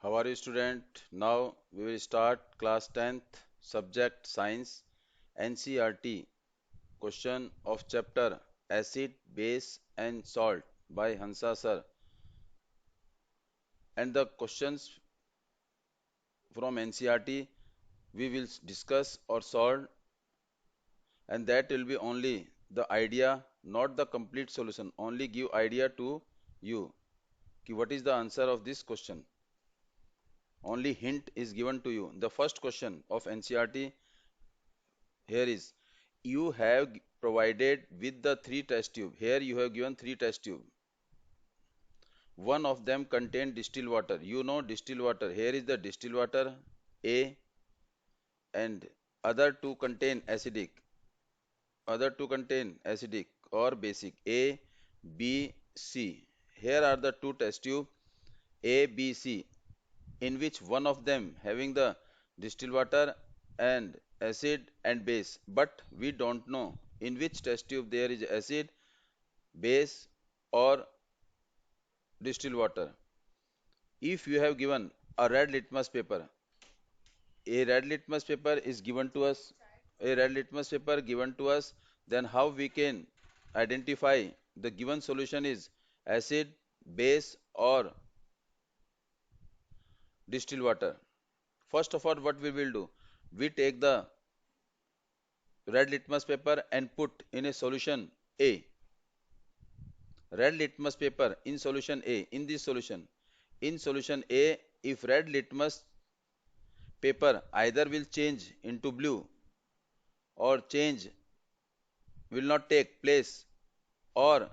How are you, student? Now we will start class 10th, subject science, NCERT, question of chapter acid, base and salt by Hansa sir. And the questions from NCERT we will discuss or solve, and that will be only the idea, not the complete solution. Only give idea to you. Ki what is the answer of this question? Only hint is given to you. The first question of NCERT here is you have provided with the three test tube. Here you have given three test tube. One of them contain distilled water. You know distilled water. Here is the distilled water A, and other two contain acidic. Other two contain acidic or basic A, B, C. Here are the two test tube A, B, C, in which one of them having the distilled water and acid and base, but we don't know in which test tube there is acid, base or distilled water. If you have given a red litmus paper, a red litmus paper is given to us, a red litmus paper given to us, then how we can identify the given solution is acid, base or distilled water? First of all, what we will do? We take the red litmus paper and put in a solution A. Red litmus paper in solution A. In solution A, if red litmus paper either will change into blue or change will not take place, or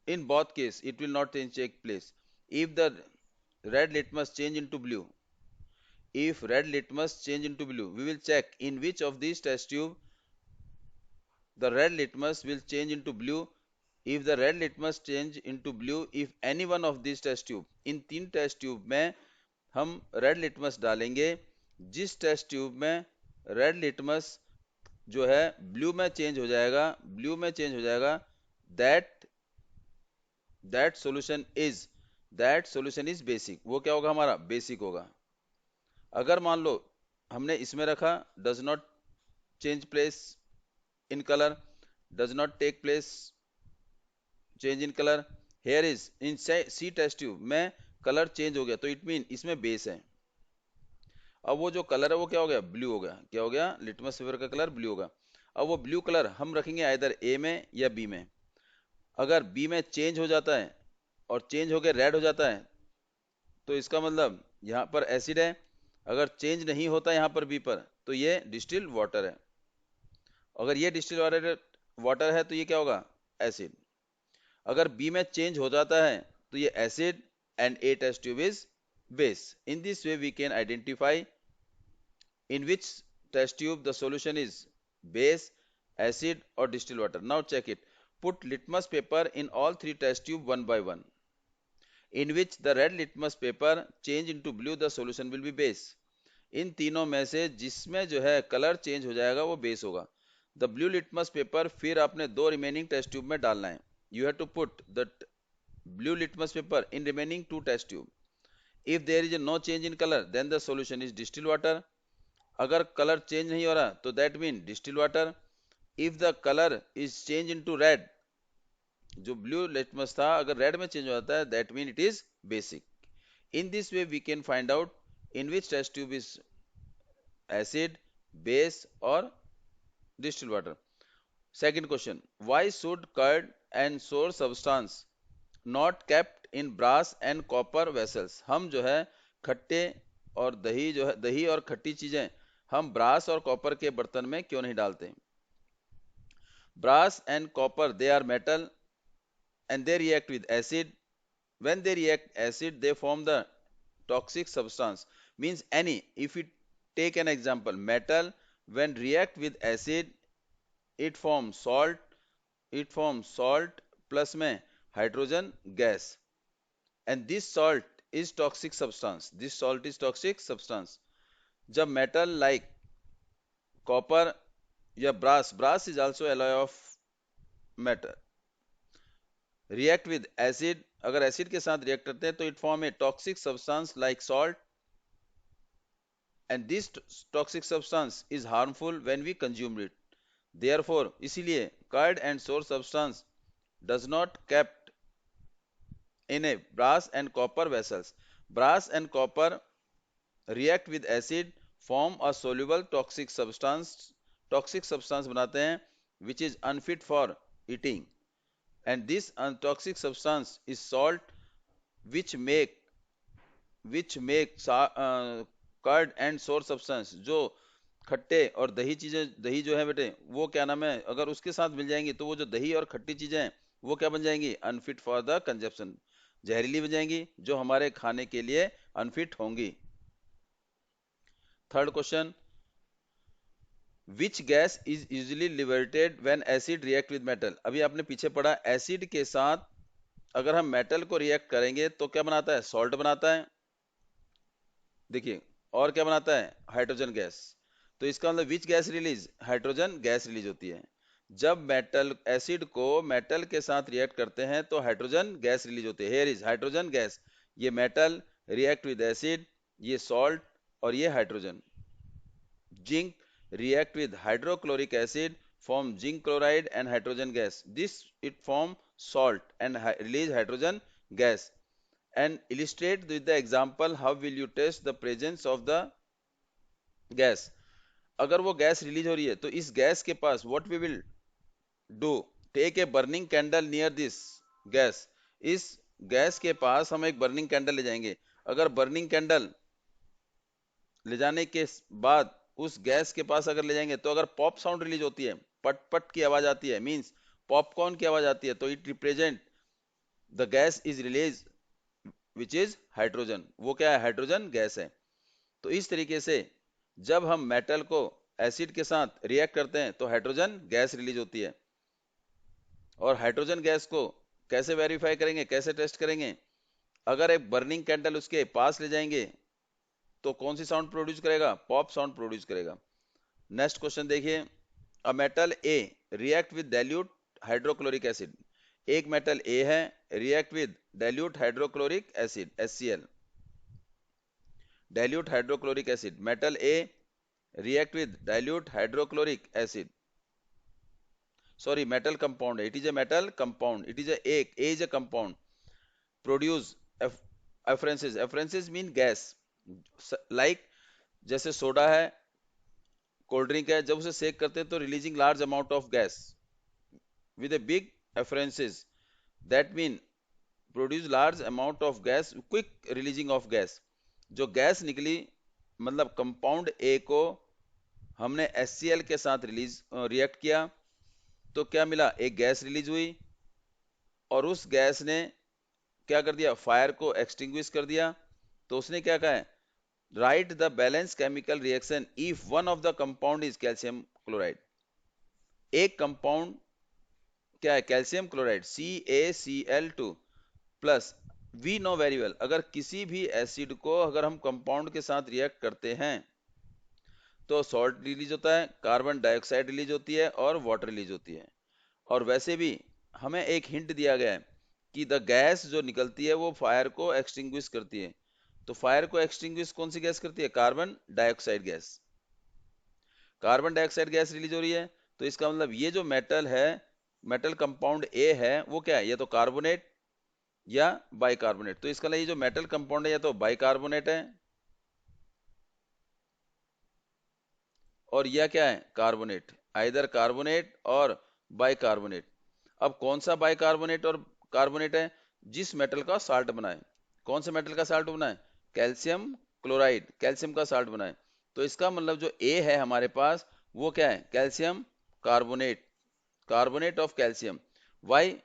in both case it will not change take place. If the red litmus change into blue, if red litmus change into blue, we will check in which of these test tube the red litmus will change into blue. If the red litmus change into blue, if any one of these test tube, इन तीन test tube में हम red litmus डालेंगे, जिस test tube में red litmus जो है blue में change हो जाएगा, ब्लू में चेंज हो जाएगा, that that solution is that solution is basic. वो क्या होगा? हमारा बेसिक होगा. अगर मान लो हमने इसमें रखा does not change place in colour, does not take place change in colour, here is in C test tube में कलर चेंज हो गया, तो इट मीन इसमें बेस है. अब वो जो कलर है वो क्या हो गया? ब्लू हो गया. क्या हो गया? लिटमस पेपर का कलर ब्लू होगा. अब वो ब्लू कलर हम रखेंगे आइदर ए में या बी में. अगर बी में चेंज हो जाता है और चेंज होकर रेड हो जाता है, तो इसका मतलब यहाँ पर एसिड है. अगर चेंज नहीं होता यहाँ पर बी पर, तो ये डिस्टिल्ड वाटर है. अगर ये डिस्टिल्ड वाटर वाटर है तो ये क्या होगा? एसिड. अगर बी में चेंज हो जाता है तो ये acid and A test tube is base. In this way we can identify in which test tube the solution is base, acid or distilled water. Now check it. Put litmus paper in all three test tube one by one. In which the red litmus paper change into blue, the solution will be base. इन तीनों में से जिसमें जो है colour change हो जाएगा वो base होगा. द ब्लू लिटमस पेपर फिर आपने दो रिमेनिंग टेस्ट ट्यूब में डालना है. You have to put the blue litmus paper in remaining two test tube. If there is no change in colour then the solution is distil water. अगर colour change नहीं हो रहा तो that mean distil water. If the colour is change into red, जो blue litmus था अगर red में change हो जाता है that mean it is basic. In this way we can find out in which test tube is acid, base और distil water. Second question, why should curd and sour substance not kept in brass and copper vessels. हम जो है खट्टे और दही जो है, दही और खट्टी चीजें हम ब्रास और कॉपर के बर्तन में क्यों नहीं डालते? Brass and copper they are metal and they react with acid. When they react acid, they form the toxic substance. Means any, if we take an example, metal when react with acid, it forms salt. It forms salt plus में hydrogen gas, and this salt is toxic substance. This salt is toxic substance. जब metal like copper या brass is also alloy of metal react with acid अगर acid के साथ react करते हैं तो it form a toxic substance like salt and this toxic substance is harmful when we consume it. Therefore इसीलिए curd and sour substance does not kept in a brass and copper vessels. Brass and copper react with acid form a soluble toxic substance बनाते हैं which is unfit for eating, and this toxic substance is salt which make curd and sour substance। जो खट्टे और दही चीजें, दही जो है बेटे वो क्या नाम है, अगर उसके साथ मिल जाएंगी तो वो जो दही और खट्टी चीजें हैं वो क्या बन जाएंगी, अनफिट फॉर द कंजप्शन, जहरीली बन जाएंगी जो हमारे खाने के लिए अनफिट होंगी। Third question, which gas is usually liberated when acid react with metal. अभी आपने पीछे पढ़ा एसिड के साथ अगर हम मेटल को रिएक्ट करेंगे तो क्या बनाता है, सॉल्ट बनाता है। देखिए और क्या बनाता है, हाइड्रोजन गैस। तो इसका मतलब which gas release, hydrogen gas release होती है। जब मेटल एसिड को मेटल के साथ रिएक्ट करते हैं तो हाइड्रोजन गैस रिलीज होती है। Here is hydrogen gas. ये मेटल रिएक्ट विद एसिड, ये सॉल्ट और ये hydrogen. Zinc react with hydrochloric acid form zinc chloride and hydrogen gas. This it form salt and release hydrogen gas. And illustrate with the example how will you test the presence of the gas। अगर वो gas release हो रही है तो इस gas के पास what we will do, take a burning candle near this gas। इस gas के पास हम एक बर्निंग कैंडल ले जाएंगे। अगर बर्निंग कैंडल ले जाने के बाद उस गैस के पास अगर ले जाएंगे तो अगर पॉप साउंड रिलीज होती है, पट पट की आवाज आती है, मींस पॉपकॉर्न की आवाज आती है, तो it represent the gas is release which is hydrogen. वो क्या है, हाइड्रोजन गैस है। तो इस तरीके से जब हम मेटल को एसिड के साथ रिएक्ट करते हैं तो हाइड्रोजन गैस रिलीज होती है। और हाइड्रोजन गैस को कैसे वेरीफाई करेंगे, कैसे टेस्ट करेंगे, अगर एक बर्निंग कैंडल उसके पास ले जाएंगे तो कौन सी साउंड प्रोड्यूस करेगा, पॉप साउंड प्रोड्यूस करेगा। नेक्स्ट क्वेश्चन देखिए, a metal A react with dilute hydrochloric acid. एक मेटल ए है, react with dilute hydrochloric acid HCl, dilute hydrochloric acid. Metal A react with dilute hydrochloric acid, sorry metal compound, it is a metal compound, it is a is a compound produce efferences mean gas, like जैसे soda है, cold drink है, जब उसे सेक करते हैं तो releasing large amount of gas with a big efferences, that mean produce large amount of gas, quick releasing of gas। जो gas निकली मतलब कंपाउंड ए को हमने HCl के साथ रिएक्ट किया तो क्या मिला, एक गैस रिलीज हुई और उस गैस ने क्या कर दिया, फायर को एक्सटिंग्विश कर दिया। तो उसने क्या कहा है, write the balance chemical reaction if one of the compound is calcium chloride. एक कंपाउंड क्या है, calcium chloride CaCl2 plus. We know very well, अगर किसी भी एसिड को अगर हम कंपाउंड के साथ रिएक्ट करते हैं तो सॉल्ट रिलीज होता है, कार्बन डाइऑक्साइड रिलीज होती है और वाटर रिलीज होती है। और वैसे भी हमें एक हिंट दिया गया है कि द गैस जो निकलती है वो फायर को एक्सटिंग्विश करती है। तो फायर को एक्सटिंग्विश कौन सी गैस करती है, carbon dioxide gas. Carbon dioxide gas release हो रही है तो इसका मतलब ये जो मेटल है, मेटल कंपाउंड ए है, वो क्या है, या तो कार्बोनेट या बाइकार्बोनेट। तो इसका मतलब ये जो मेटल कंपाउंड है या तो बाइकार्बोनेट है और यह क्या है, कार्बोनेट, आइदर कार्बोनेट और बाइकार्बोनेट। अब कौन सा बाइकार्बोनेट और कार्बोनेट है, जिस मेटल का साल्ट बनाए। कौन से मेटल का साल्ट बनाए, कैल्शियम क्लोराइड, कैल्शियम का साल्ट बनाए। तो इसका मतलब जो ए है हमारे पास वो क्या है, calcium carbonate, carbonate of calcium. Why,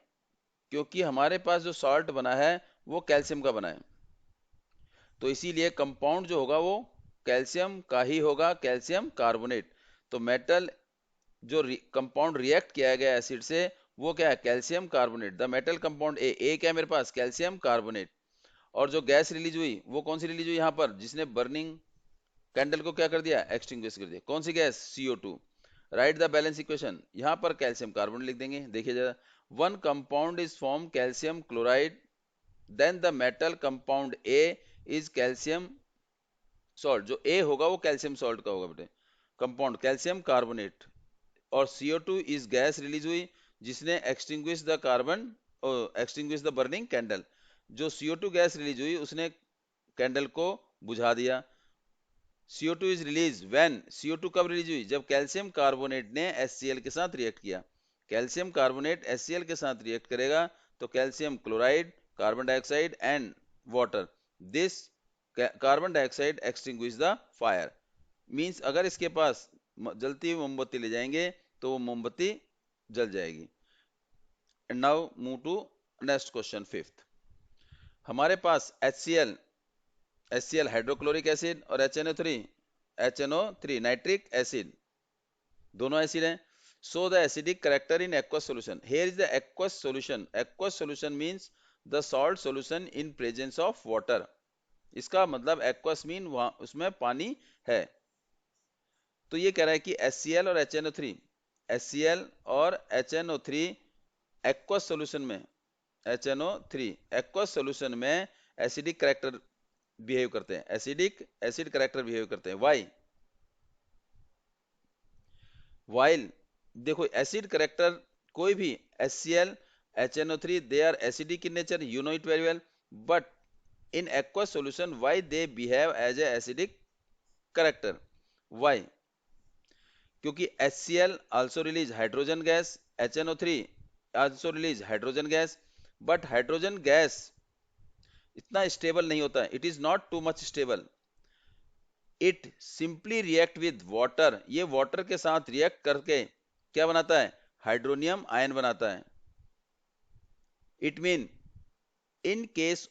क्योंकि हमारे पास जो सॉल्ट बना है वो कैल्शियम का बना है, तो इसीलिए कंपाउंड जो होगा वो कैल्शियम का ही होगा, कैल्शियम कार्बोनेट। तो मेटल जो कंपाउंड रिएक्ट किया गया एसिड से वो क्या है, calcium carbonate. The metal compound A क्या है मेरे पास, कैल्शियम कार्बोनेट। और जो गैस रिलीज हुई वो कौन सी रिलीज हुई यहाँ पर, जिसने बर्निंग कैंडल को क्या कर दिया, एक्सटिंग्विश कर दिया, कौन सी gas, CO2। Write the balance equation, यहाँ पर कैल्शियम कार्बोनेट लिख देंगे। देखिए जरा, one compound is form calcium chloride then the metal compound A is calcium salt. जो A होगा वो कैल्शियम सॉल्ट का होगा बेटे, कंपाउंड कैल्शियम कार्बोनेट। और CO2 इज गैस रिलीज हुई जिसने extinguish the carbon, extinguish the burning candle. जो CO2 गैस रिलीज हुई उसने कैंडल को बुझा दिया। CO2 is release when, CO2 कब रिलीज हुई, जब कैल्शियम कार्बोनेट ने HCl के साथ रिएक्ट किया। कैल्शियम कार्बोनेट HCl के साथ रिएक्ट करेगा तो calcium chloride, carbon dioxide and water, this carbon dioxide extinguish the fire. Means अगर इसके पास जलती हुई मोमबत्ती ले जाएंगे तो वो मोमबत्ती जल जाएगी। And now move to next question, fifth. हमारे पास HCl हाइड्रोक्लोरिक एसिड और HNO3 नाइट्रिक एसिड, दोनों एसिड हैं। So the acidic character in aqueous solution, here is the aqueous solution. Aqueous solution means the salt solution in presence of water. इसका मतलब aqueous mean वहां उसमें पानी है। तो ये कह रहा है कि HCl और HNO3 एक्वस सॉल्यूशन में, HNO3 एक्वस सॉल्यूशन में एसिडिक करेक्टर बिहेव करते हैं, एसिड करेक्टर बिहेव करते हैं। वाई, वाइल, देखो एसिड करेक्टर कोई भी HCl HNO3 they are acidic in nature, you know it very well, but in aqueous solution why they behave as a acidic character, why, क्योंकि HCl also release hydrogen gas, HNO3 also release hydrogen gas, but hydrogen gas इतना stable नहीं होता है, it is not too much stable, it simply react with water, ये water के साथ react करके क्या बनाता है, हाइड्रोनियम आयन बनाता है। It mean in case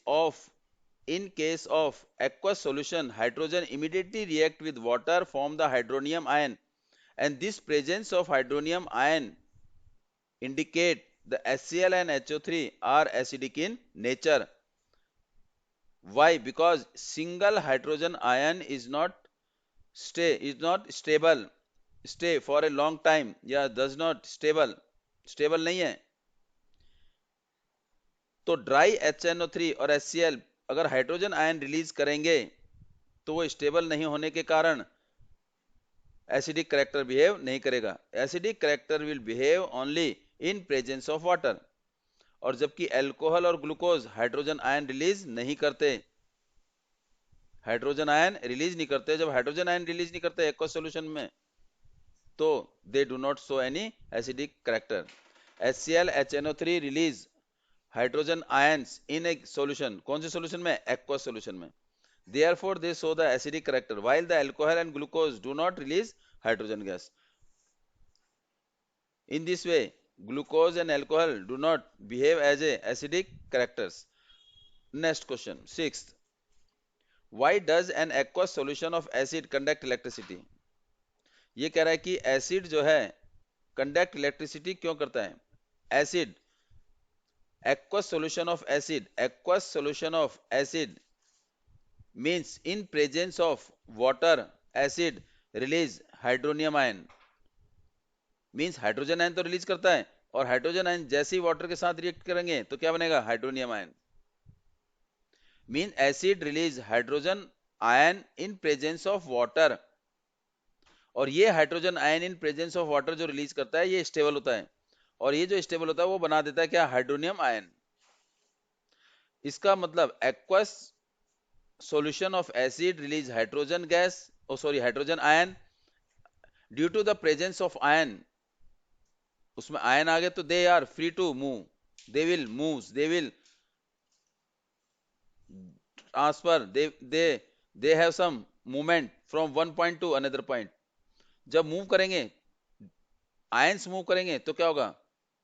of aqueous solution hydrogen immediately react with water form the hydronium ion, and this presence of hydronium ion indicate the HCl and HO3 are acidic in nature. Why? Because single hydrogen ion is not stay for a long time, या does not stable नहीं है। तो dry HNO3 और HCl अगर hydrogen ion release करेंगे तो वो stable नहीं होने के कारण एसिडिक करेक्टर बिहेव नहीं करेगा। Acidic character will behave only in presence of water. और जबकि अल्कोहल और ग्लूकोज हाइड्रोजन आयन रिलीज नहीं करते, जब हाइड्रोजन आयन रिलीज नहीं करते एक्वस सॉल्यूशन में तो दे do not show any acidic character. HCl HNO3 release hydrogen ions in A solution, कौन से सॉल्यूशन में, एक्वस सॉल्यूशन में, therefore they show the acidic character while the alcohol and glucose do not release hydrogen gas. In this way glucose and alcohol do not behave as a acidic characters. Next question, sixth, why does an aqueous solution of acid conduct electricity? ये कह रहा है कि acid जो है conduct electricity क्यों करता है। Acid, aqueous solution of acid means in presence of water acid release hydronium ion, means hydrogen ion तो रिलीज करता है और हाइड्रोजन आयन जैसे ही वाटर के साथ रिएक्ट करेंगे तो क्या बनेगा, hydronium ion. Mean acid release hydrogen ion in presence of water, और ये hydrogen ion in presence of water जो रिलीज करता है ये स्टेबल होता है, और ये जो स्टेबल होता है वो बना देता है क्या, हाइड्रोनियम आयन। इसका मतलब aqueous solution of acid release hydrogen ion due to the presence of ion, उसमें आयन आ गए तो they are free to move, they will transfer, they have some movement from one point to another point। जब move करेंगे, ions move करेंगे तो क्या होगा,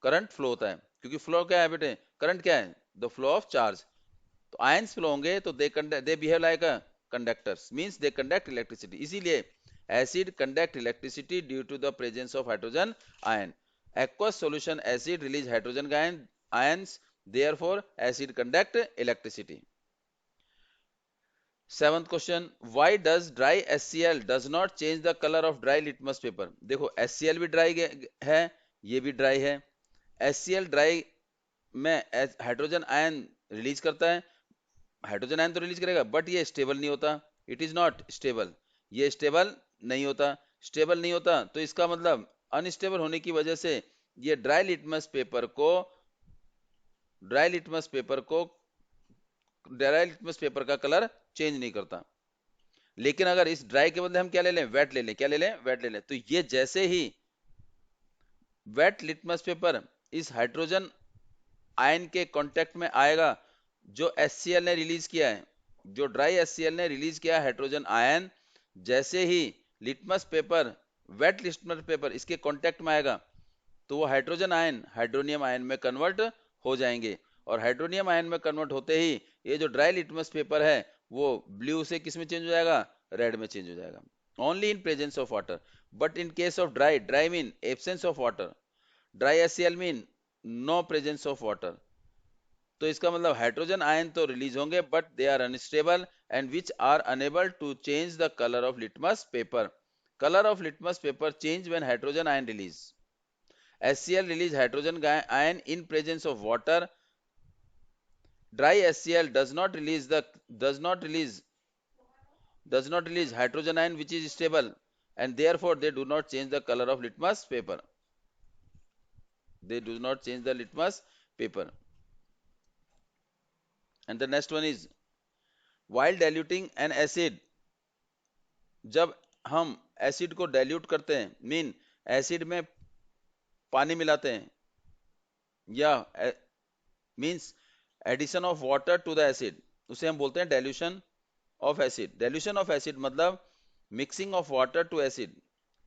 current flow होता है, क्योंकि फ्लो क्या है बेटे, करंट क्या है, द फ्लो ऑफ चार्ज। तो आयंस फ्लो होंगे तो they behave like a conductors, means they conduct electricity. इसीलिए acid conduct electricity due to the presence of hydrogen ion. Aqueous solution acid release hydrogen ions, therefore acid conduct electricity. Seventh question, why does dry HCl does not change the colour of dry litmus paper. देखो HCl भी dry है, ये भी dry है। HCl dry में hydrogen ion release करता है, hydrogen ion तो रिलीज करेगा, बट ये स्टेबल नहीं होता, इट इज नॉट स्टेबल, ये स्टेबल नहीं होता। स्टेबल नहीं होता तो इसका मतलब अनस्टेबल होने की वजह से ये ड्राई लिटमस पेपर को ड्राई लिटमस पेपर का कलर चेंज नहीं करता। लेकिन अगर इस ड्राई के बदले हम क्या ले लें, वेट ले लें, क्या ले लें, वेट ले लें, तो ये जैसे ही वेट लिटमस पेपर इस हाइड्रोजन आयन के कांटेक्ट में आएगा जो HCl ने रिलीज किया है, जो ड्राई HCl ने रिलीज किया है हाइड्रोजन आयन, जैसे ही litmus paper wet litmus paper इसके कांटेक्ट में आएगा तो वो हाइड्रोजन आयन हाइड्रोनियम आयन में कन्वर्ट हो जाएंगे, और हाइड्रोनियम आयन में कन्वर्ट होते ही ये जो ड्राई लिटमस पेपर है वो ब्लू से किस में चेंज हो जाएगा, रेड में चेंज हो जाएगा, only in presence of water. But in case of dry mean absence of water, dry HCl mean no presence of water. तो इसका मतलब हाइड्रोजन आयन तो रिलीज होंगे but they are unstable and which are unable to change the colour of litmus paper. Colour of litmus paper change when hydrogen ion release. HCl release hydrogen ion in presence of water. Dry HCl does not release hydrogen ion which is stable, and therefore they do not change the color of litmus paper. They do not change the litmus paper. And the next one is while diluting an acid. जब हम acid को dilute करते हैं, mean acid में पानी मिलाते हैं, या means addition of water to the acid, उसे हम बोलते हैं dilution of acid. Dilution of acid मतलब mixing of water to acid.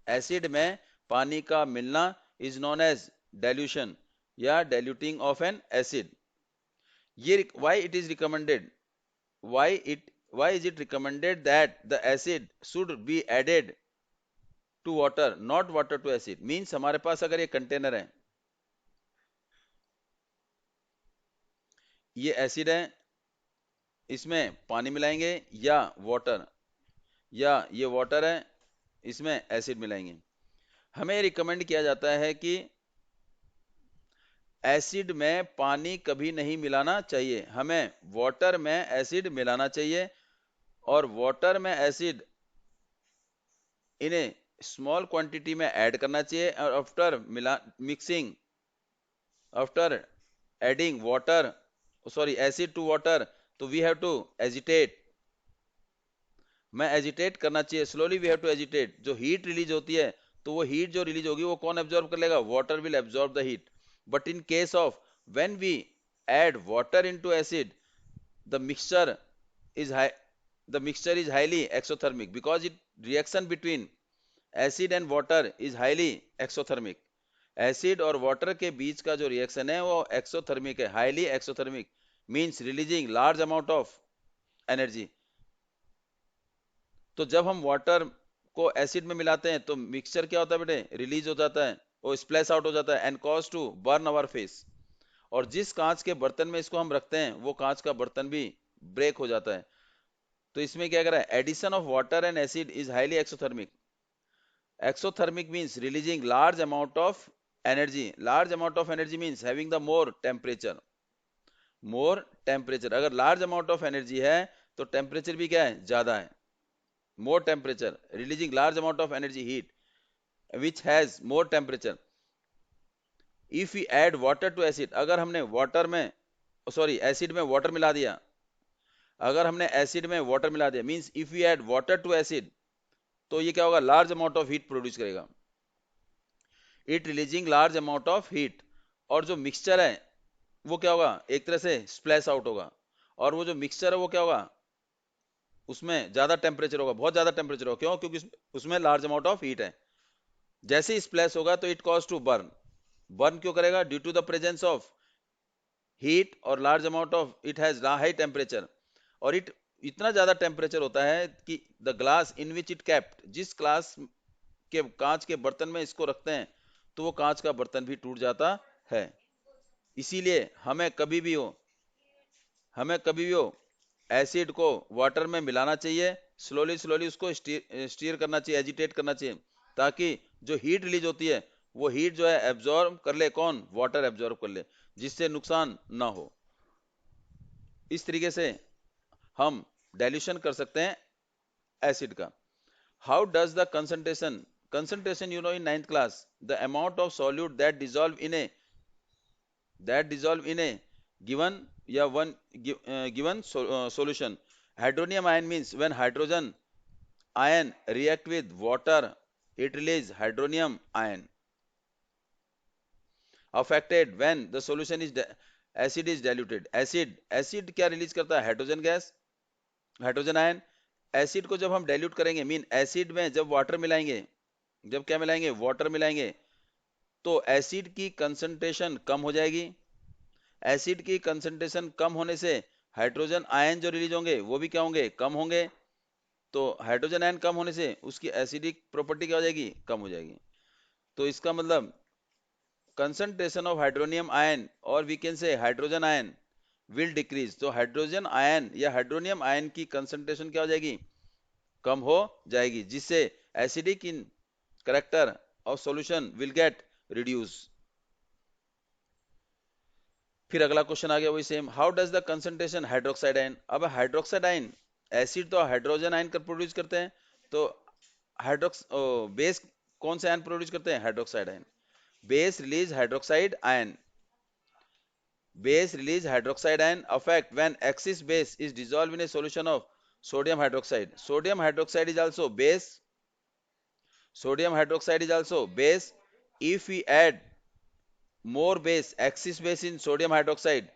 Acid में पानी का मिलना इज नोन एज डाइल्यूशन या डाइल्यूटिंग ऑफ एन एसिड। ये why it is recommended, why is it recommended that the acid should be added to water, not water to acid? Means हमारे पास अगर ये container है, ये एसिड है, इसमें पानी मिलाएंगे या वाटर, या ये वाटर है इसमें एसिड मिलाएंगे, हमें रिकमेंड किया जाता है कि एसिड में पानी कभी नहीं मिलाना चाहिए, हमें वाटर में एसिड मिलाना चाहिए, और वाटर में एसिड इन्हें स्मॉल क्वांटिटी में ऐड करना चाहिए, और after adding water acid to water, तो वी हैव टू एजिटेट, मैं एजिटेट करना चाहिए, slowly we have to agitate. जो हीट रिलीज होती है तो वो हीट जो रिलीज होगी वो कौन एब्जॉर्ब कर लेगा, water will absorb the heat. But in case of when we add water into acid, the mixture is high the mixture is highly exothermic because it reaction between acid and water is highly exothermic। Acid और water के बीच का जो reaction है वो exothermic है, highly exothermic, means releasing large amount of energy. तो जब हम वाटर को एसिड में मिलाते हैं तो मिक्सचर क्या होता है बेटे, रिलीज हो जाता है, वो स्प्लैश आउट हो जाता है, and cause to burn our face. और जिस कांच के बर्तन में इसको हम रखते हैं वो कांच का बर्तन भी ब्रेक हो जाता है। तो इसमें क्या कर रहा है, addition of water and acid is highly exothermic. Exothermic means releasing large amount of energy, large amount of energy means having the more temperature. अगर लार्ज अमाउंट ऑफ एनर्जी है तो टेम्परेचर भी क्या है, ज्यादा है, more temperature, releasing large amount of energy heat which has more temperature. If we add water to acid, अगर हमने एसिड में वाटर मिला दिया, अगर हमने एसिड में वाटर मिला दिया, means if we add water to acid, तो ये क्या होगा, large amount of heat produce करेगा, it releasing large amount of heat. और जो मिक्सचर है वो क्या होगा, एक तरह से स्प्लैश आउट होगा, और वो जो मिक्सचर है वो क्या होगा, उसमें ज्यादा टेम्परेचर होगा, बहुत ज्यादा टेम्परेचर होगा, क्यों, क्योंकि उसमें लार्ज अमाउंट ऑफ हीट है। जैसे ही स्प्लैश होगा तो it cause to burn, burn क्यों करेगा, due to the presence of heat और large amount of it has high temperature. और इतना ज्यादा टेम्परेचर होता है कि the glass in which it kept, जिस ग्लास के कांच के बर्तन में इसको रखते हैं तो वो कांच का बर्तन भी टूट जाता है। इसीलिए हमें कभी भी हो एसिड को वाटर में मिलाना चाहिए, स्लोली स्लोली उसको स्टीयर करना चाहिए, एजिटेट करना चाहिए, ताकि जो हीट रिलीज होती है वो हीट जो है एब्जॉर्ब कर ले, कौन, वाटर एब्जॉर्ब कर ले, जिससे नुकसान ना हो। इस तरीके से हम डाइल्यूशन कर सकते हैं एसिड का। How does the concentration you know in ninth class, the amount of solute that dissolve in a given या one given solution. Hydronium ion means when hydrogen ion react with water, it release hydronium ion. Affected when the solution is acid is diluted. Acid क्या release करता है? Hydrogen gas, hydrogen ion. Acid को जब हम dilute करेंगे, mean acid में जब water मिलाएंगे, जब क्या मिलाएंगे? वाटर मिलाएंगे, तो एसिड की कंसंट्रेशन कम हो जाएगी। एसिड की कंसंट्रेशन कम होने से हाइड्रोजन आयन जो रिलीज होंगे वो भी क्या होंगे? कम होंगे। तो हाइड्रोजन आयन कम होने से उसकी एसिडिक प्रॉपर्टी क्या हो जाएगी? कम हो जाएगी। तो इसका मतलब concentration of hydronium ion और we can say hydrogen ion will decrease। तो हाइड्रोजन आयन या हाइड्रोनियम आयन की कंसंट्रेशन क्या हो जाएगी? कम हो जाएगी, जिससे acidic in character of solution will get reduce. फिर अगला क्वेश्चन आ गया वही same, how does the concentration hydroxide ion. अब हाइड्रोक्साइड आयन, एसिड तो हाइड्रोजन आयन का प्रोड्यूस करते हैं, तो हाइड्रोक्स बेस कौन से आयन प्रोड्यूस करते हैं? Hydroxide ion. Base release hydroxide ion, base release hydroxide ion effect when excess base is dissolved in a solution of sodium hydroxide. Sodium hydroxide is also base. If we add more base, excess base in sodium hydroxide,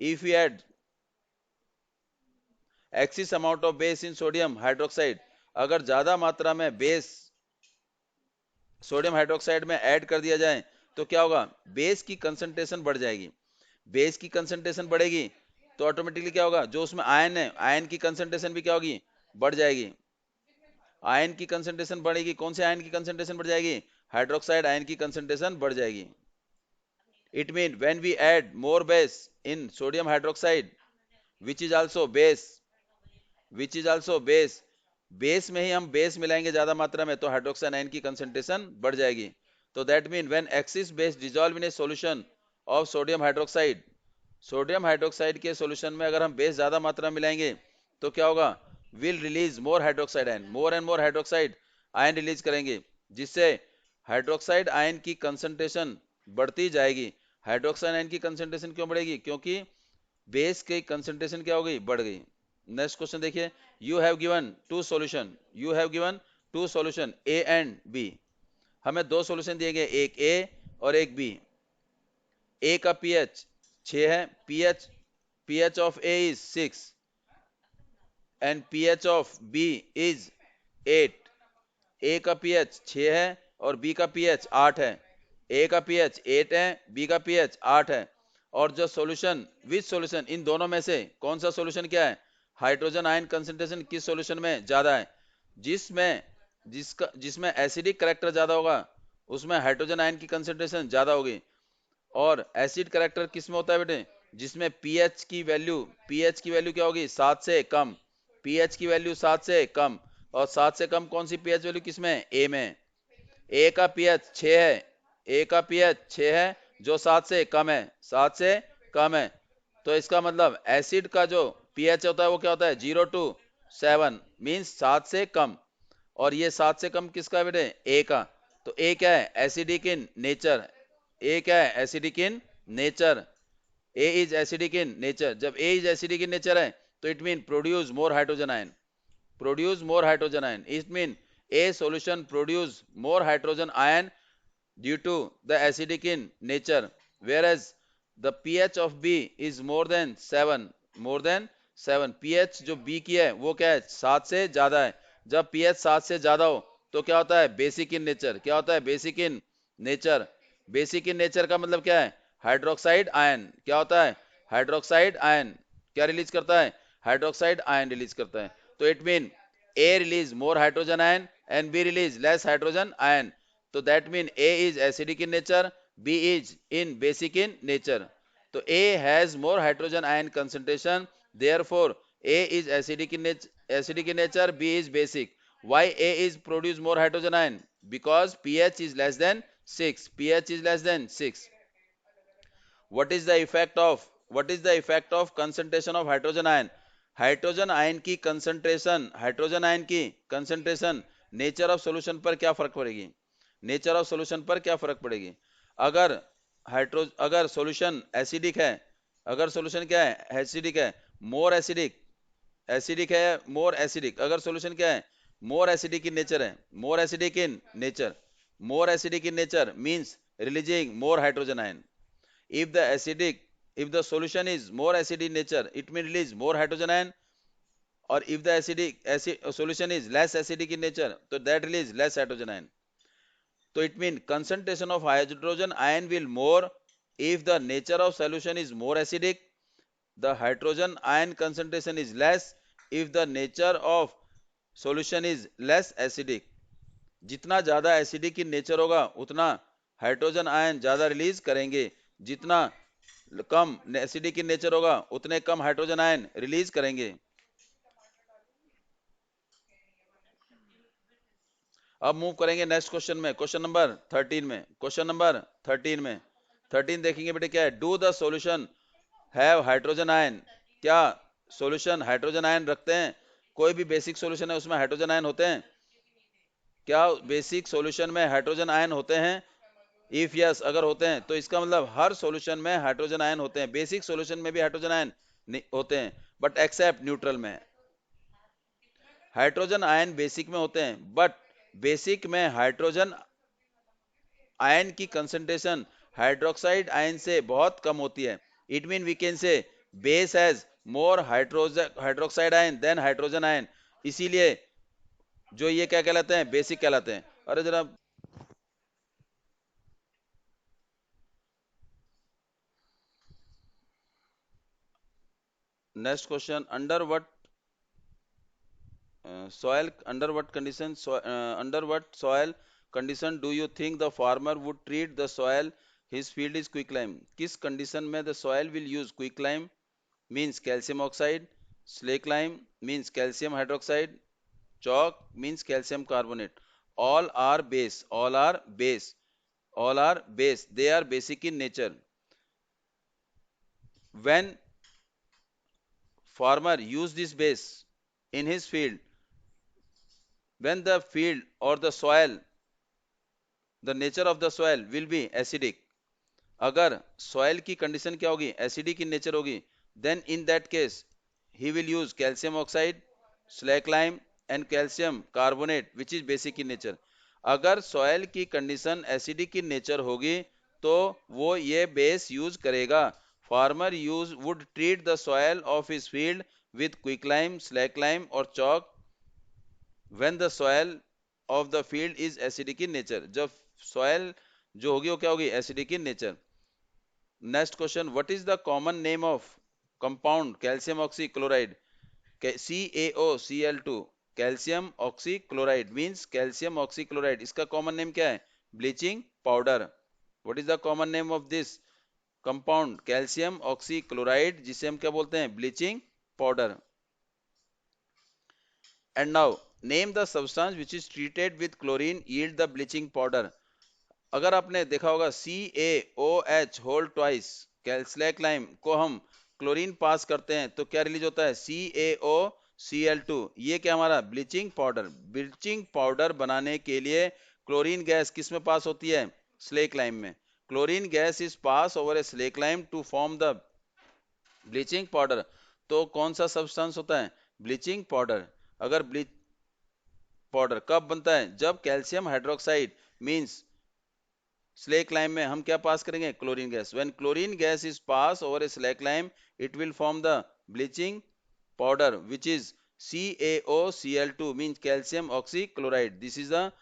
if we add excess amount of base in sodium hydroxide, अगर ज्यादा मात्रा में base sodium hydroxide में add कर दिया जाए तो क्या होगा? बेस की कंसंट्रेशन बढ़ जाएगी। बेस की कंसंट्रेशन बढ़ेगी तो ऑटोमेटिकली क्या होगा? जो उसमें आयन है, आयन की कंसंट्रेशन भी क्या होगी? बढ़ जाएगी। आयन की कंसंट्रेशन बढ़ेगी, कौन से आयन की कंसंट्रेशन बढ़ जाएगी? हाइड्रोक्साइड आयन की कंसंट्रेशन बढ़ जाएगी। It mean when we add more base in sodium hydroxide which is also base, base में ही हम बेस मिलाएंगे ज्यादा मात्रा में, तो हाइड्रोक्साइड आयन की कंसंट्रेशन बढ़ जाएगी। तो that mean when axis base dissolve in A solution of sodium hydroxide, sodium hydroxide के सॉल्यूशन में अगर हम बेस ज्यादा मात्रा में मिलाएंगे तो क्या होगा? Will release more hydroxide ion, more and more hydroxide ion release करेंगे, जिससे हाइड्रोक्साइड आयन की कंसंट्रेशन बढ़ती जाएगी। हाइड्रोक्साइड आयन की कंसंट्रेशन क्यों बढ़ेगी? क्योंकि बेस की कंसंट्रेशन क्या हो गई? बढ़ गई। नेक्स्ट क्वेश्चन देखिए, you have given two solution A and B. हमें दो सॉल्यूशन दिए गए, एक ए और एक बी। ए का पीएच 6 है, pH of A is 6 and pH of B is 8। A का पीएच 6 है और बी का पीएच 8 है। ए का पीएच 8 है, बी का पीएच 8 है। और जो सॉल्यूशन, विच सॉल्यूशन, इन दोनों में से कौन सा सॉल्यूशन क्या है? हाइड्रोजन आयन कंसंट्रेशन किस सॉल्यूशन में ज्यादा है? जिसमें एसिडिक करेक्टर ज्यादा होगा उसमें हाइड्रोजन आयन की कंसंट्रेशन ज्यादा होगी। और एसिड करेक्टर किस में होता है बेटे? जिसमें पीएच की वैल्यू क्या होगी? 7 से कम। पीएच की वैल्यू 7 से कम, और 7 से कम कौन सी पीएच वैल्यू किसमें? ए में। ए का पीएच 6 है, ए का पीएच 6 है जो 7 से कम है, 7 से कम है। तो इसका मतलब एसिड का जो पीएच होता है वो क्या होता है? 0 to 7 मीन्स 7 से कम। और ये 7 से कम किसका है बेटे? ए का। तो ए क्या है? Acidic in nature. ए क्या है? Acidic in nature. A is acidic in nature. जब ए इज एसिडिक इन नेचर है तो it mean produce more hydrogen ion, It means a solution produce more hydrogen ion due to the acidic in nature, whereas the pH of B is more than 7, pH जो B की है वो क्या है? 7 से ज्यादा है। जब pH 7 से ज्यादा हो तो क्या होता है? Basic in nature. क्या होता है? Basic in nature. Basic in nature का मतलब क्या है? Hydroxide ion. क्या होता है? हाइड्रोक्साइड आयन क्या रिलीज करता है? हाइड्रोक्साइड आयन रिलीज करता है। तो it mean A release more hydrogen ion and B release less hydrogen ion. So that means A is acidic in nature, B is in basic in nature. So A has more hydrogen ion concentration, therefore A is acidic in nature, B is basic. Why A is produce more hydrogen ion? Because pH is less than 6. pH is less than 6. What is the effect of what is the effect of concentration of hydrogen ion? Hydrogen ion की concentration, hydrogen ion की concentration nature of solution पर क्या फर्क पड़ेगी? Nature of solution पर क्या फर्क पड़ेगी? अगर अगर सॉल्यूशन एसिडिक है, अगर सॉल्यूशन क्या है, एसिडिक है, मोर एसिडिक, एसिडिक है, मोर एसिडिक, अगर सॉल्यूशन क्या है, मोर एसिडिक इन नेचर है, more acidic in nature, more acidic in nature means releasing more hydrogen ion. If the acidic, if the solution is more acid in nature, it may release more hydrogen ion. Or if the acid solution is less acidic in nature, so that release less hydrogen ion. So it means concentration of hydrogen ion will more if the nature of solution is more acidic. The hydrogen ion concentration is less if the nature of solution is less acidic. जितना ज्यादा acidic in nature होगा उतना hydrogen ion ज्यादा release करेंगे, जितना कम acidic in nature होगा उतने कम hydrogen ion release करेंगे. अब मूव करेंगे नेक्स्ट क्वेश्चन में, क्वेश्चन नंबर 13 में. क्वेश्चन नंबर 13 में 13 देखेंगे बेटे क्या है. Do the solution have hydrogen ion? क्या सॉल्यूशन हाइड्रोजन आयन रखते हैं? कोई भी बेसिक सॉल्यूशन है उसमें हाइड्रोजन आयन होते हैं? क्या बेसिक सॉल्यूशन में हाइड्रोजन आयन होते हैं? इफ यस, अगर होते हैं तो इसका मतलब हर सॉल्यूशन में हाइड्रोजन आयन होते हैं. बेसिक सॉल्यूशन में भी हाइड्रोजन आयन होते हैं बट एक्सेप्ट न्यूट्रल में. हाइड्रोजन आयन बेसिक में होते हैं बट बेसिक में हाइड्रोजन आयन की कंसंट्रेशन हाइड्रोक्साइड आयन से बहुत कम होती है. It mean we can say base has more hydroxide ion than hydrogen ion. इसीलिए जो ये क्या कहलाते हैं, बेसिक कहलाते हैं. अरे जरा next question. Under what soil, under what conditions, under what soil condition do you think the farmer would treat the soil his field is quicklime? किस condition में the soil will use quicklime means calcium oxide, slake lime means calcium hydroxide, chalk means calcium carbonate. All are base, all are base, all are base, they are basic in nature. When farmer use this base in his field, when the field or the soil, the nature of the soil will be acidic. अगर soil की condition क्या होगी, acidic in nature होगी, then in that case he will use calcium oxide, slag lime and calcium carbonate which is basic in nature. अगर soil की condition acidic in nature होगी तो वो ये base use करेगा. Farmer would treat the soil of his field with quicklime, slag lime or chalk when the soil of the field is acidic in nature. जब soil जो होगी वो क्या होगी, acidic in nature. Next question, what is the common name of compound calcium oxychloride? CaOCl2, calcium oxychloride means calcium oxychloride. इसका common name क्या है? Bleaching powder. What is the common name of this compound calcium oxychloride जिसे हम क्या बोलते हैं, bleaching powder. And now name the substance which is treated with chlorine yield the bleaching powder. अगर आपने देखा होगा CaOH whole twice slake lime को हम क्लोरीन पास करते हैं तो क्या रिलीज होता है, CaOCl2. ये क्या हमारा ब्लीचिंग पाउडर. ब्लीचिंग पाउडर बनाने के लिए क्लोरीन गैस किस में पास होती है, स्लेक लाइम में. Chlorine gas is pass over a slake lime to form the bleaching powder. तो कौन सा सब्सटेंस होता है, ब्लीचिंग पाउडर. अगर ब्लीच पाउडर कब बनता है, जब calcium hydroxide means slake lime में हम क्या पास करेंगे, chlorine gas. When chlorine gas is pass over a slake lime it will form the bleaching powder which is CaOCl2 means calcium oxychloride. This is the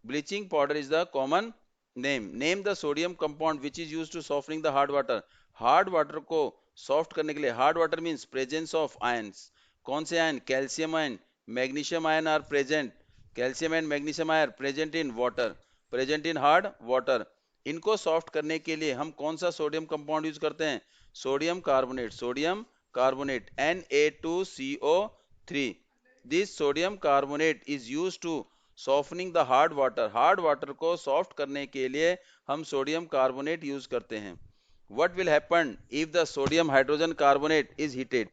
bleaching powder is the common name. Name the sodium compound which is used to softening the hard water. Hard water को soft करने के लिए, hard water means presence of ions. कौन से ion, calcium ion, magnesium ion are present. Calcium and magnesium ion present in water, present in hard water. इनको soft करने के लिए हम कौन सा सोडियम कंपाउंड यूज करते हैं, sodium carbonate. Sodium carbonate Na2CO3. This sodium carbonate is use to softening the hard water. Hard water को सॉफ्ट करने के लिए हम सोडियम कार्बोनेट यूज करते हैं. What will happen if the sodium hydrogen carbonate is heated?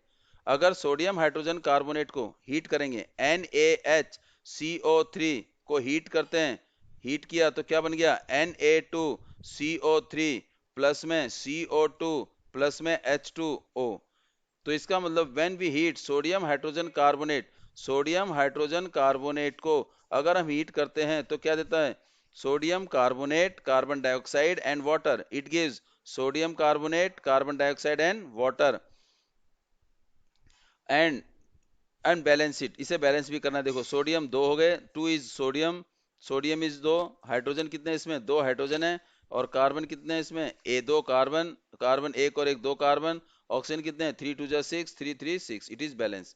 अगर sodium hydrogen carbonate को heat करेंगे, NaHCO3 को हीट करते हैं, हीट किया तो क्या बन गया Na2CO3 प्लस में CO2 प्लस में H2O। तो इसका मतलब when we heat sodium hydrogen carbonate को अगर हम हीट करते हैं तो क्या देता है? Sodium carbonate, carbon dioxide and water. It gives sodium carbonate, carbon dioxide and water and balance it. इसे बैलेंस भी करना है। देखो सोडियम दो हो गए, 2 इज सोडियम, सोडियम इज दो, हाइड्रोजन कितने हैं इसमें? दो हाइड्रोजन है, और कार्बन कितने हैं इसमें? दो कार्बन, कार्बन एक और एक दो कार्बन, ऑक्सीजन कितने हैं? 3 2 जा 6, 3 3 6। It is balance.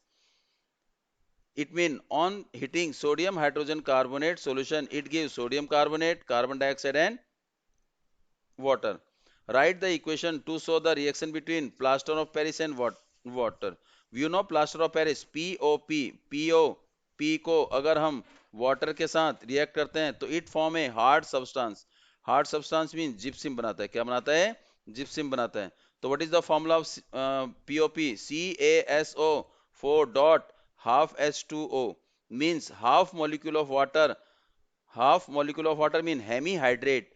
It means on heating sodium hydrogen carbonate solution, it gives sodium carbonate, carbon dioxide and water. Write the equation to show the reaction between plaster of Paris and water. You know plaster of Paris, POP, PO, P को अगर हम water के साथ react करते हैं तो it form a hard substance. Hard substance means gypsum बनाता है। क्या बनाता है? Gypsum बनाता है। तो what is the formula of POP? CaSO4 dot half H2O means half molecule of water. Half molecule of water mean hemihydrate.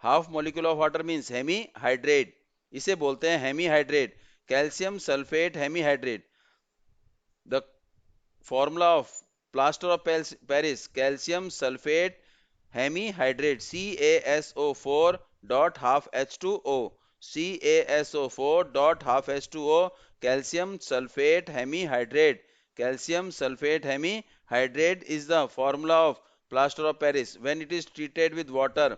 Half molecule of water means hemihydrate, इसे बोलते हैं hemihydrate, calcium sulphate hemihydrate. The formula of plaster of Paris, calcium sulphate hemihydrate, CaSO4 dot half H2O, CaSO4 dot half H2O, calcium sulphate hemihydrate, calcium sulfate hemihydrate is the formula of plaster of Paris when it is treated with water.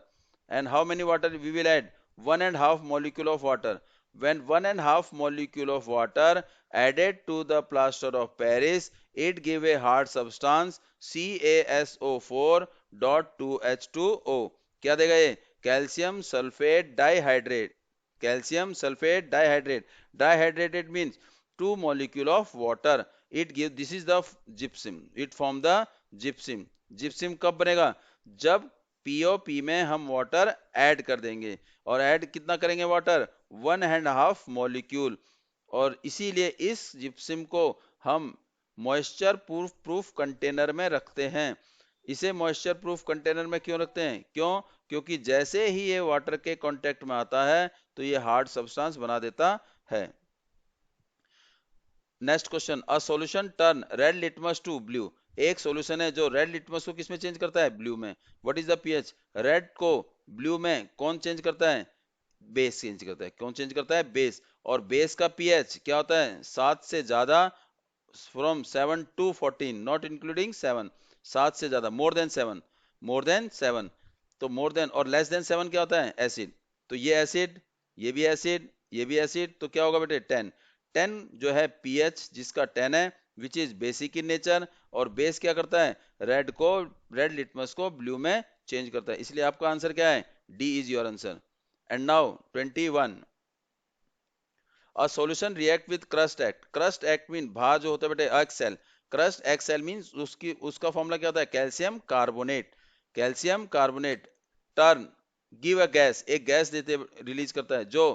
And how many water we will add? 1.5 molecule of water. When 1.5 molecule of water added to the plaster of Paris, it give a hard substance CaSO4 dot 2H2O. क्या देगा ये? Calcium sulphate dihydrate, calcium sulphate dihydrate. Dihydrated means 2 molecule of water. It give, this is the gypsum, it form the gypsum. gypsum कब बनेगा? जब POP में हम water add कर देंगे, और ऐड कितना करेंगे वाटर? 1.5 मॉलिक्यूल। और इसीलिए इस जिप्सम को हम मॉइस्चर प्रूफ कंटेनर में रखते हैं। इसे मॉइस्चर प्रूफ कंटेनर में क्यों रखते हैं? क्यों? क्योंकि जैसे ही ये वाटर के कांटेक्ट में आता है तो ये हार्ड सब्सटेंस बना देता है। Next question, a solution turn red litmus to blue. एक सॉल्यूशन है जो रेड लिटमस को किसमें चेंज करता है? ब्लू में। What is the pH? Red को ब्लू में कौन चेंज करता है? बेस चेंज करता है। कौन चेंज करता है? बेस। और बेस का पीएच क्या होता है? 7 से ज्यादा, फ्रॉम 7 to 14, नॉट इंक्लूडिंग 7, 7 से ज्यादा, मोर देन 7, मोर देन 7। तो मोर देन और लेस देन 7 क्या होता है? एसिड। तो ये एसिड, ये भी एसिड, ये भी एसिड, तो क्या होगा बेटे? 10। 10 जो है पीएच जिसका 10 है, which is basic in nature. और बेस क्या करता है? रेड लिटमस को ब्लू में चेंज करता है। इसलिए आपका आंसर क्या है? D is your answer. And now 21, a solution react with crust act. Crust act mean भा जो होता है बेटे एक्सेल। क्रस्ट एक्सेल मीन्स उसका फॉर्मूला क्या होता है? Calcium carbonate. Calcium carbonate turn give a gas, एक गैस देते रिलीज करता है जो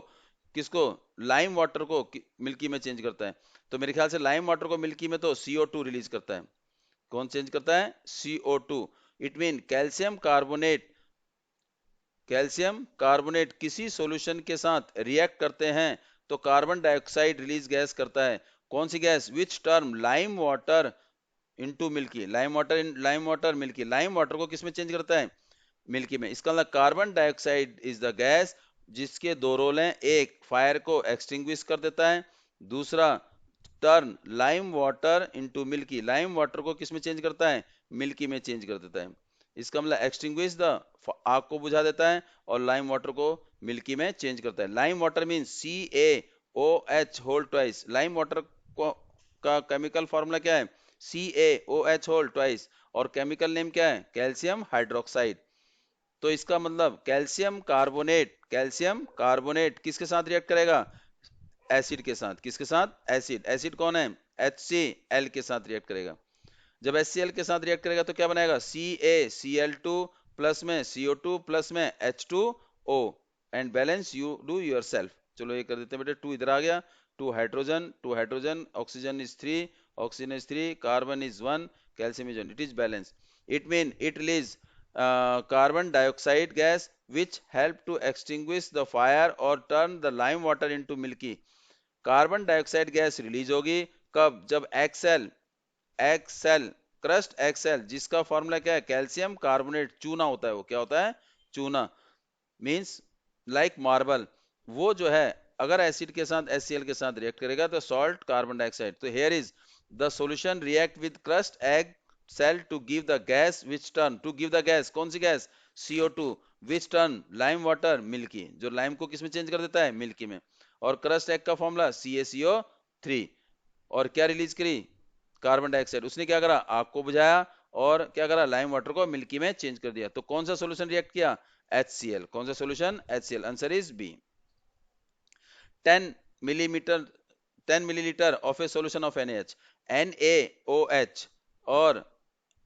किसको? लाइम वाटर को मिल्की में चेंज करता है। तो मेरे ख्याल से लाइम वाटर को मिल्की में तो CO2 रिलीज करता है। कौन चेंज करता है? CO2। It mean calcium carbonate, calcium carbonate किसी सॉल्यूशन के साथ रिएक्ट करते हैं तो कार्बन डाइऑक्साइड रिलीज गैस करता है। कौन सी gas? Which term lime water into milky, lime water milky. Lime water को किसमें चेंज करता है? मिल्की में। इसका मतलब carbon dioxide is the gas जिसके दो रोल हैं, एक फायर को एक्सटिंग्विश कर देता है, दूसरा turn lime water into milky, lime water को किसमें चेंज करता है? मिल्की में चेंज कर देता है। इसका मतलब एक्सटिंग्विश द, आग को बुझा देता है, और लाइम वाटर को मिल्की में चेंज करता है। Lime water mean CaOH whole twice. Lime water को का केमिकल फॉर्मूला क्या है? CaOH होल ट्वाइस, और केमिकल नेम क्या है? Calcium hydroxide. तो इसका मतलब कैल्शियम कार्बोनेट किसके साथ रिएक्ट करेगा? एसिड के साथ। किसके साथ? एसिड। एसिड कौन है? HCl के साथ रिएक्ट करेगा। जब HCl के साथ रिएक्ट करेगा तो क्या बनाएगा? CaCl2 प्लस में CO2 प्लस में H2O, and balance you do yourself. चलो ये कर देते हैं बेटे, 2 इधर आ गया, 2 hydrogen, oxygen is 3, carbon is 1, calcium is 1, it is balance. It mean it release carbon dioxide gas which help to extinguish the fire or turn the lime water into milky. Carbon dioxide gas release होगी कब? जब Excel crust Excel, जिसका formula क्या है? Calcium carbonate, चूना होता है वो, क्या होता है? चूना, मींस लाइक मार्बल. वो जो है अगर एसिड के साथ HCl के साथ रिएक्ट करेगा तो सॉल्ट कार्बन डाइऑक्साइड. तो here is the solution react with crust egg shell to give the gas which turn, to give the gas, कौन सी gas? CO2, which turn lime water milky, जो lime को किसमें change कर देता है? Milky में. और क्रस्ट एग का फॉर्मूला CaCO3. और क्या रिलीज करी? Carbon dioxide. उसने क्या करा? आग को बुझाया और क्या करा? लाइम वाटर को मिल्की में चेंज कर दिया. तो कौन सा सॉल्यूशन रिएक्ट किया? HCl. कौन सा solution? HCl. Answer is B. 10 millimeter 10 milliliter of a solution of NaOH or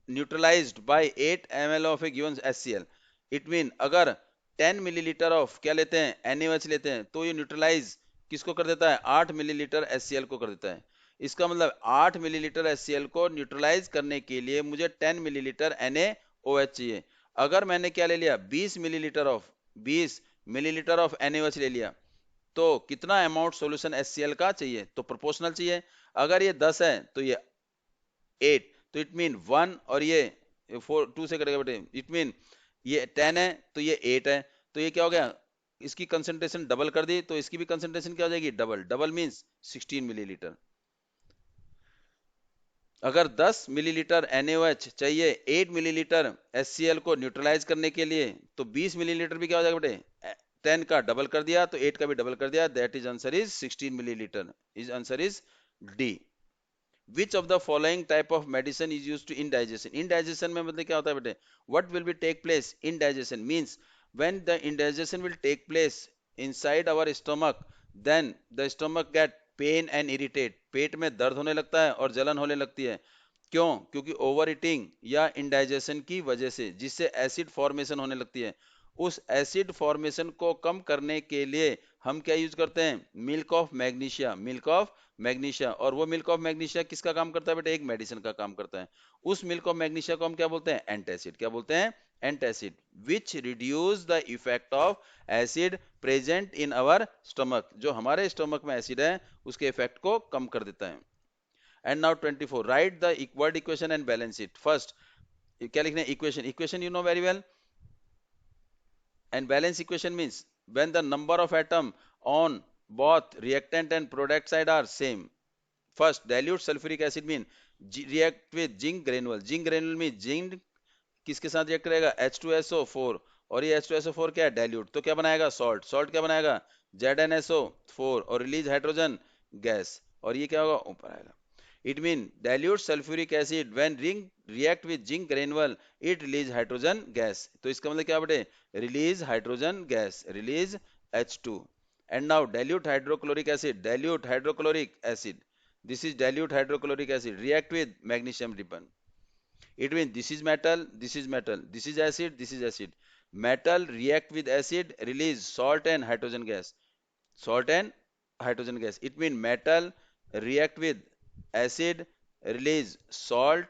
neutralized by 8 ml of a given HCl. It mean अगर 10 मिलीलीटर ऑफ क्या लेते हैं? NaOH लेते हैं, तो ये न्यूट्रलाइज किसको कर देता है? 8 मिलीलीटर HCl को कर देता है. इसका मतलब 8 मिलीलीटर HCl को न्यूट्रलाइज करने के लिए मुझे 10 मिलीलीटर NaOH चाहिए. अगर मैंने क्या ले लिया? 20 मिलीलीटर ऑफ NaOH ले लिया, तो कितना अमाउंट सॉल्यूशन HCl का चाहिए? तो प्रोपोर्शनल चाहिए. अगर ये 10 है तो ये 8, तो इट मीन 1, और ये 4 2 से कटेगा बेटे, इट मीन ये 10 है तो ये 8 है. तो ये क्या हो गया? इसकी कंसंट्रेशन डबल कर दी, तो इसकी भी कंसंट्रेशन क्या हो जाएगी? डबल. Double means 16 millilitre. अगर 10 मिलीलीटर NaOH चाहिए 8 मिलीलीटर HCl को न्यूट्रलाइज करने के लिए, तो 20 मिलीलीटर भी क्या हो जाएगा बेटे? 10 का डबल कर दिया तो 8 का भी डबल कर दिया. That is answer is 16 millilitre. Is answer is D. Which of the following type of medicine is used to indigestion? Indigestion में मतलब क्या होता है बेटे? What will be take place? Indigestion means when the indigestion will take place inside our stomach, then the stomach get pain and irritate. पेट में दर्द होने लगता है और जलन होने लगती है. क्यों? क्योंकि ओवर ईटिंग या इंडाइजेशन की वजह से, जिससे एसिड फॉर्मेशन होने लगती है. उस एसिड फॉर्मेशन को कम करने के लिए हम क्या यूज करते हैं? Milk of magnesia. Milk of magnesia. और वो मिल्क ऑफ मैग्नीशिया किसका काम करता है बेटा? एक मेडिसिन का काम करता है. उस मिल्क ऑफ मैग्नीशिया को हम क्या बोलते हैं? एंटासिड. क्या बोलते हैं? Antacid. Which reduce the effect of acid present in our stomach. जो हमारे स्टमक में एसिड है उसके इफेक्ट को कम कर देता है. And now 24, right the word equation and balance it. First क्या लिखना है? Equation. Equation you know very well. And balance equation means when the number of atom on both reactant and product side are same. First, dilute sulfuric acid mean react with zinc granule. Zinc granule means zinc किसके साथ react करेगा? H2SO4. और ये H2SO4 क्या है? Dilute. तो क्या बनाएगा? सॉल्ट. सॉल्ट क्या बनाएगा? ZnSO4 और रिलीज हाइड्रोजन गैस. और ये क्या होगा? ऊपर आएगा. It means dilute sulfuric acid when ring react with zinc granule, it release hydrogen gas. तो इसका मतलब क्या बेटे? Release hydrogen gas, release H2. And now dilute hydrochloric acid, dilute hydrochloric acid. This is dilute hydrochloric acid. React with magnesium ribbon. It means this is metal, this is metal, this is acid, this is acid. Metal react with acid, release salt and hydrogen gas. Salt and hydrogen gas. It means metal react with acid, release salt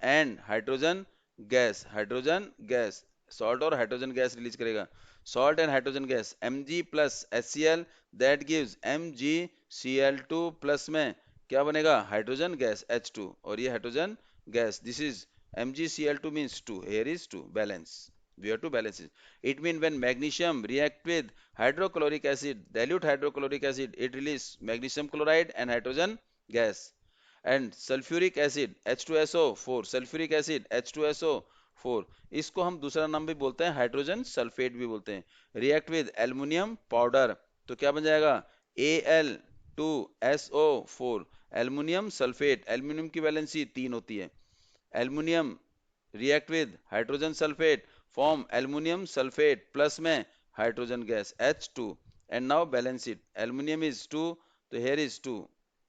and hydrogen gas. Hydrogen gas. Salt और hydrogen gas release करेगा. Salt and hydrogen gas. Mg plus HCl that gives MgCl2 plus में क्या बनेगा? Hydrogen gas H2. और ये hydrogen gas. This is MgCl2 means 2. Here is 2. Balance. We have to balance it. It means when magnesium react with hydrochloric acid, dilute hydrochloric acid, it release magnesium chloride and hydrogen gas. And sulfuric acid H2SO4, sulfuric acid H2SO4, इसको हम दूसरा नाम भी बोलते हैं, hydrogen sulphate भी बोलते हैं. रिएक्ट विद एल्युमिनियम पाउडर, तो क्या बन जाएगा? Al2SO4. Aluminium sulphate. एल्युमिनियम की वैलेंसी 3 होती है. Aluminium react with hydrogen sulphate, form aluminium sulphate plus में hydrogen gas H2. And now balance it. Aluminium is 2, तो here is 2.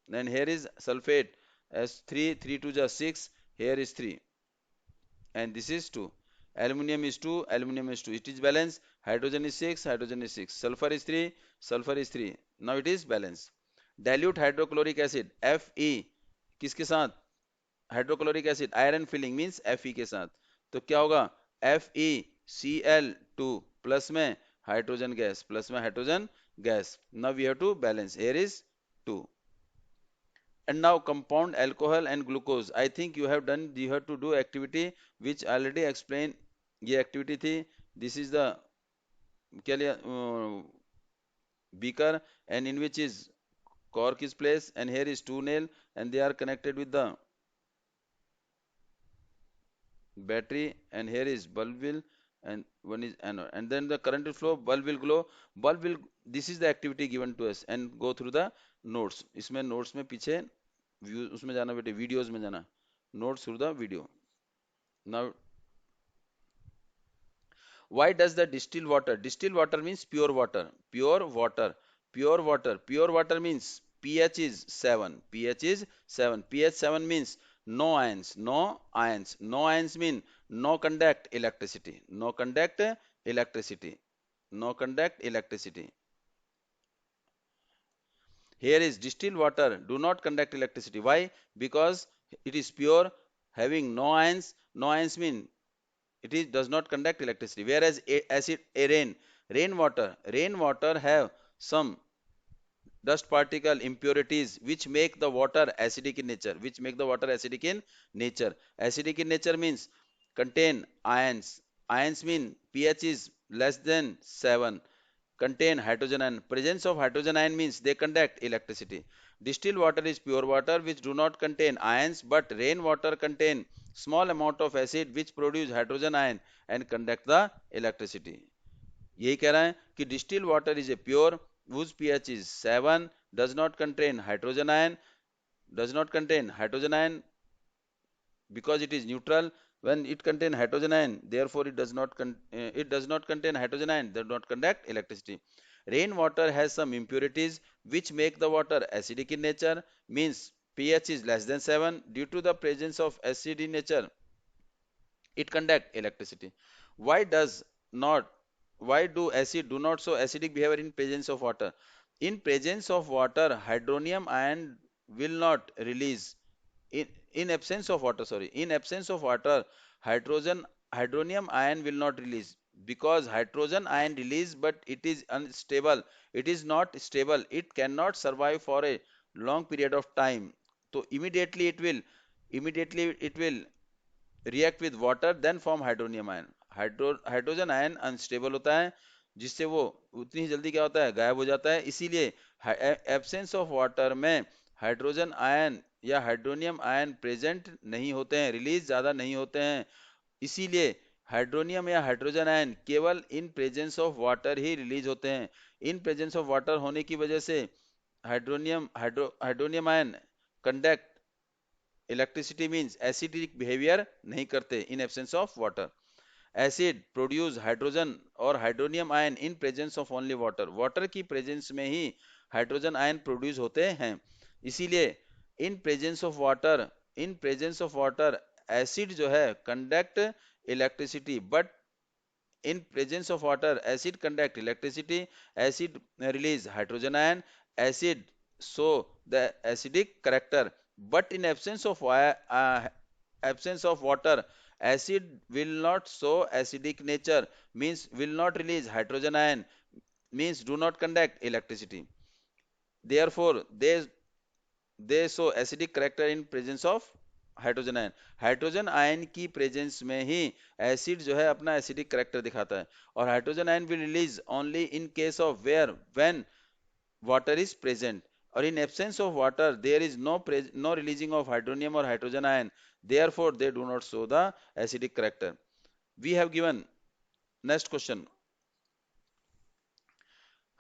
Then here is sulfate S3, 3 2 just 6, here is 3, and this is 2. Aluminium is 2, aluminum is 2. It is balanced. Hydrogen is 6, hydrogen is 6. Sulfur is 3, sulfur is 3. Now it is balanced. Dilute hydrochloric acid Fe किसके साथ? Hydrochloric acid iron filling means Fe के साथ. तो क्या होगा? FeCl2 plus में hydrogen gas, plus में hydrogen gas. Now we have to balance. Here is 2. And now compound alcohol and glucose. I think you have to do activity which already explained. ये activity थी. This is the क्या लिया beaker and in which is cork is placed and here is two nail and they are connected with the battery and here is bulb will and one is anode and then the current will flow, bulb will glow, this is the activity given to us and go through the notes. इसमें notes में पीछे view उसमें जाना बेटे, videos में जाना, notes through the video. Now why does the distilled water means pure water, pure water means pH is 7, pH 7 means no ions, no ions mean no conduct electricity, no conduct electricity. Here is distilled water do not conduct electricity. Why? Because it is pure, having no ions. No ions mean it is does not conduct electricity. Whereas rainwater have some dust particle impurities which make the water acidic in nature. Acidic in nature means contain ions. Ions mean pH is less than 7. Contain hydrogen ion. Presence of hydrogen ion means they conduct electricity. Distilled water is pure water which do not contain ions, but rainwater contain small amount of acid which produce hydrogen ion and conduct the electricity. यही कह रहा है कि distilled water is a pure whose pH is 7, does not contain hydrogen ion because it is neutral. When it contains hydrogen ion, therefore it does not contain hydrogen ion, does not conduct electricity. Rainwater has some impurities which make the water acidic in nature, means pH is less than 7. Due to the presence of acid in nature, it conduct electricity. Why do acid do not show acidic behavior in presence of water? In presence of water, hydronium ion will not release. In absence of water, hydronium ion will not release because hydrogen ion release, but it is unstable. It is not stable. It cannot survive for a long period of time. So immediately it will react with water then form hydronium ion. Hydrogen ion unstable होता है जिससे वो उतनी ही जल्दी क्या होता है, गायब हो जाता है. इसीलिए एब्सेंस ऑफ वाटर में हाइड्रोजन आयन या हाइड्रोनियम आयन प्रेजेंट नहीं होते हैं, रिलीज ज्यादा नहीं होते हैं. इसीलिए हाइड्रोनियम या हाइड्रोजन आयन केवल इन presence of water he release होते हैं. इन प्रेजेंस ऑफ वाटर होने की वजह से hydronium ion conduct electricity means acidic behaviour नहीं करते in absence of water. Acid produce hydrogen और hydronium ion in presence of only water की प्रेजेंस में ही हाइड्रोजन आयन प्रोड्यूस होते हैं. इसीलिए in presence of water acid जो है conduct electricity, but in presence of water acid conduct electricity, acid release hydrogen ion, acid show the acidic character, but in absence of water acid will not show acidic nature, means will not release hydrogen ion, means do not conduct electricity. Therefore they show acidic character in presence of hydrogen ion. Hydrogen ion की प्रेजेंस में ही acid जो है अपना acidic character दिखाता है. और hydrogen ion will release only in case of where when water is present. और in absence of water there is no releasing of hydronium और hydrogen ion, therefore they do not show the acidic character. We have given next question.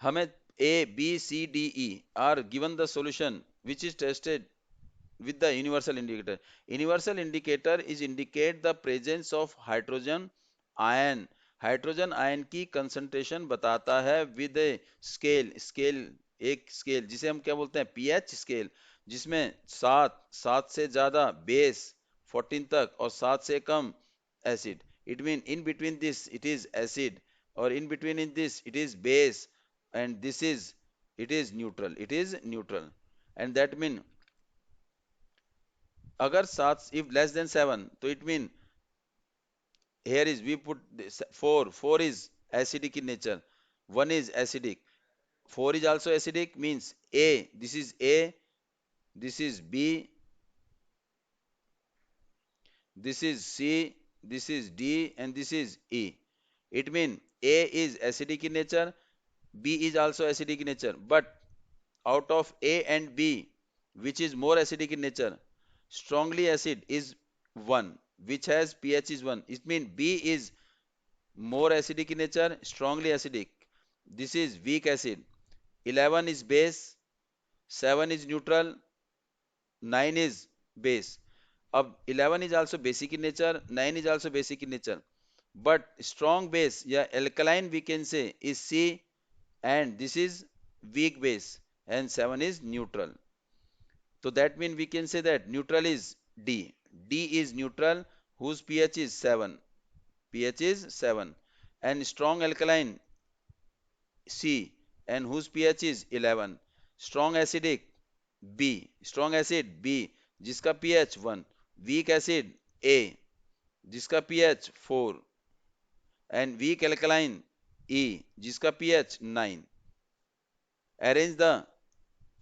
हमें A, B, C, D, E are given the solution which is tested with the universal indicator. Universal indicator is indicate the presence of hydrogen ion. Hydrogen ion की concentration बताता है with a scale एक scale जिसे हम क्या बोलते हैं, pH scale, जिसमें 7 से ज्यादा बेस 14 तक और 7 से कम acid. it mean in between this it is acid, or in between in this it is base, and this is it is neutral, it is neutral. And that mean agar सात if less than 7, so it mean here is we put this 4, 4 is acidic in nature, 1 is acidic, 4 is also acidic, means A, this is A, this is B, this is C, this is D, and this is E. It means A is acidic in nature, B is also acidic in nature, but out of A and B, which is more acidic in nature, strongly acid is 1, which has pH is 1. It means B is more acidic in nature, strongly acidic. This is weak acid. 11 is base, 7 is neutral, 9 is base. अब 11 is also basic in nature, 9 is also basic in nature. But strong base, yeah, alkaline we can say is C, and this is weak base, and 7 is neutral. So that means we can say that neutral is D. D is neutral whose pH is 7. pH is 7. And strong alkaline C, and whose pH is 11. Strong acidic B. Strong acid B जिसका pH 1. Weak acid A जिसका pH 4. And weak alkaline E जिसका pH 9. Arrange the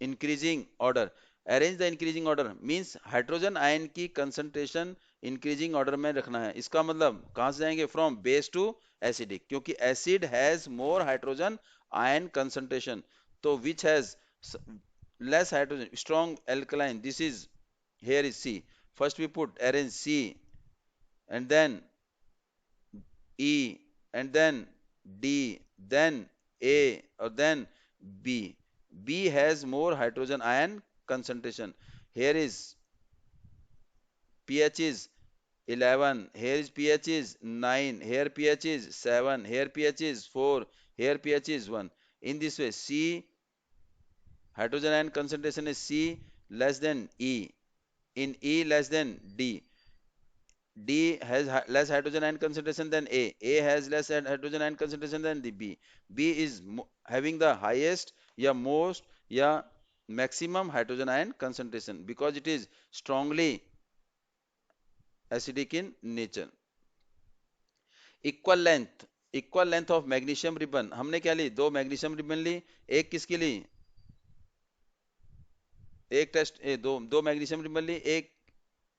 increasing order. Arrange the increasing order means hydrogen ion की concentration increasing order में रखना है. इसका मतलब कहां से जाएंगे? फ्रॉम बेस टू एसिडिक, क्योंकि acid has more hydrogen ion concentration. तो which has less hydrogen, strong alkaline, this is here is C. First we put arrange C, and then E, and then D, then A, or then B. B has more hydrogen ion concentration. Here is pH is 11, here is pH is 9, here pH is 7, here pH is 4, here pH is 1. In this way, C hydrogen ion concentration is C less than E, in E less than D. D has less hydrogen ion concentration than A. A has less hydrogen ion concentration than the B. B is having the highest, या most, या maximum hydrogen ion concentration because it is strongly acidic in nature. Equal length, equal length of magnesium ribbon. हमने क्या ली? दो magnesium ribbon ली. एक किसकी ली? एक test दो magnesium ribbon ली. एक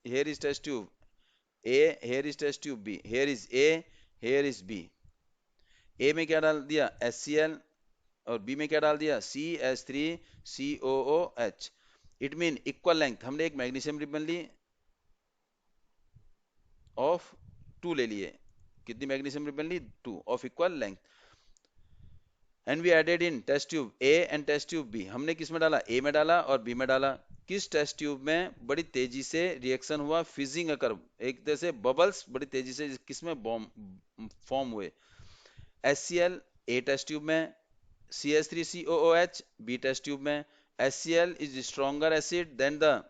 here is test tube A, here is test tube B, here is A, here is B. A में क्या डाल दिया? HCl, और B में क्या डाल दिया? CH3COOH. It mean equal length. हमने एक मैग्नीशियम रिबन ली ऑफ 2 ले लिए. कितनी मैग्नीशियम रिबन ली? 2 of equal length. And we added in test tube A and test tube B. हमने किस में डाला? A में डाला और B में डाला. किस टेस्ट ट्यूब में बड़ी तेजी से रिएक्शन हुआ? फिजिंग अकर, एक तरह से बबल्स बड़ी तेजी से किसमें फॉर्म हुए? HCl A टेस्ट ट्यूब में, CH3COOH B टेस्ट ट्यूब में. HCl is stronger acid than the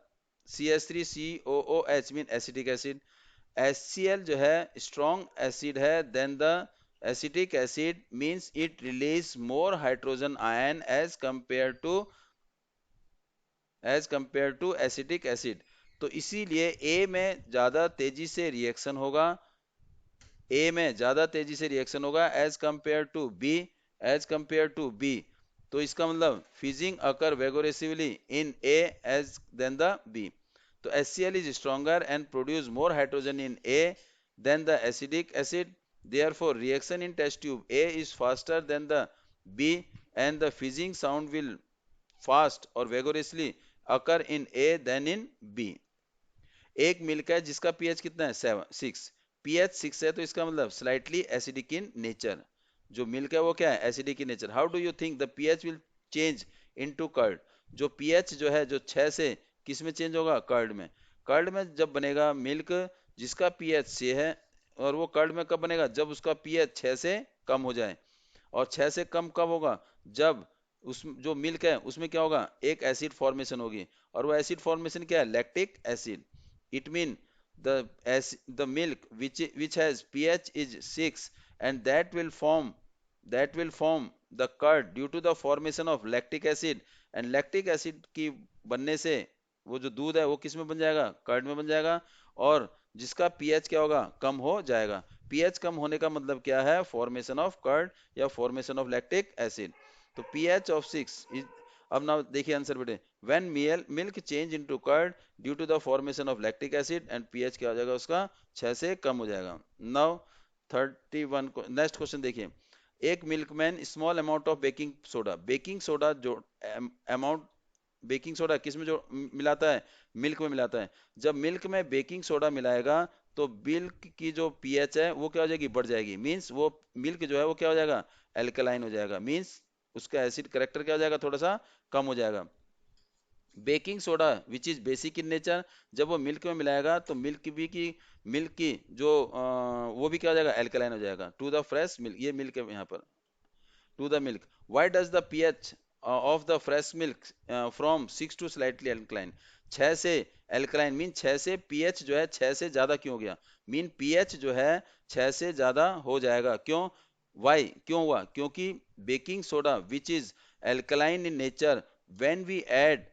CH3COOH mean acetic acid. HCl जो है strong acid है than the acetic acid means it release more hydrogen ion as compared to acetic acid. तो इसीलिए A में ज्यादा तेजी से रिएक्शन होगा, A में ज्यादा तेजी से रिएक्शन होगा एज कंपेयर टू B. तो इसका मतलब fizzing occur vigorously in A as then the B. तो HCl is stronger and produce more hydrogen in A than the acidic acid. Therefore, reaction in test tube A is faster than the B, and the fizzing sound will fast or vigorously occur in A than in B. एक milk है जिसका pH कितना है? 6. pH 6 है तो इसका मतलब slightly acidic in nature. जो मिल्क है वो क्या है? Acidic in nature. How do you think the pH will change into curd? जो pH जो है जो 6 से किस में चेंज होगा? कर्ड में. कर्ड में जब बनेगा मिल्क जिसका pH 6 है, और वो कर्ड में कब बनेगा? जब उसका pH 6 से कम हो जाए. और 6 से कम कब होगा? जब उस जो मिल्क है उसमें क्या होगा? एक एसिड फॉर्मेशन होगी, और वो एसिड फॉर्मेशन क्या है? Lactic acid. It mean the milk which has pH is 6, and that will form the curd due to the formation of lactic acid, and lactic acid की बनने से वो जो दूध है वो किस में बन जाएगा, कर्ड में बन जाएगा, और जिसका पीएच क्या होगा, कम हो जाएगा। पीएच कम होने का मतलब क्या है, फॉर्मेशन ऑफ कर्ड या फॉर्मेशन ऑफ लैक्टिक एसिड। तो पीएच ऑफ 6 इज, अब ना देखिए आंसर बेटे, when milk change into curd due to the formation of lactic acid and pH क्या हो जाएगा उसका, 6 से कम हो जाएगा। नाउ 31 को नेक्स्ट क्वेश्चन देखिए। एक milkman small amount of baking soda जो अमाउंट, बेकिंग सोडा किस में जो मिलाता है, मिल्क में मिलाता है। जब मिल्क में बेकिंग सोडा मिलाएगा तो मिल्क की जो पीएच है वो क्या हो जाएगी, बढ़ जाएगी। मींस वो मिल्क जो है वो क्या हो जाएगा, एल्कलाइन हो जाएगा। मींस उसका एसिड करेक्टर क्या हो जाएगा, थोड़ा सा कम हो जाएगा। Baking soda which is basic in nature, जब वो मिल्क में मिलाएगा तो मिल्क की जो वो भी क्या हो जाएगा, एल्कलाइन हो जाएगा। टू द फ्रेश मिल्क, ये मिल्क है यहाँ पर, to the milk. Why does the pH of the fresh milk from 6 to slightly alkaline? 6 से alkaline मीन 6 से pH जो है 6 से ज्यादा क्यों हो गया, मीन pH जो है 6 से ज्यादा हो जाएगा। क्यों, why क्यों हुआ, क्योंकि baking soda which is alkaline in nature, when we add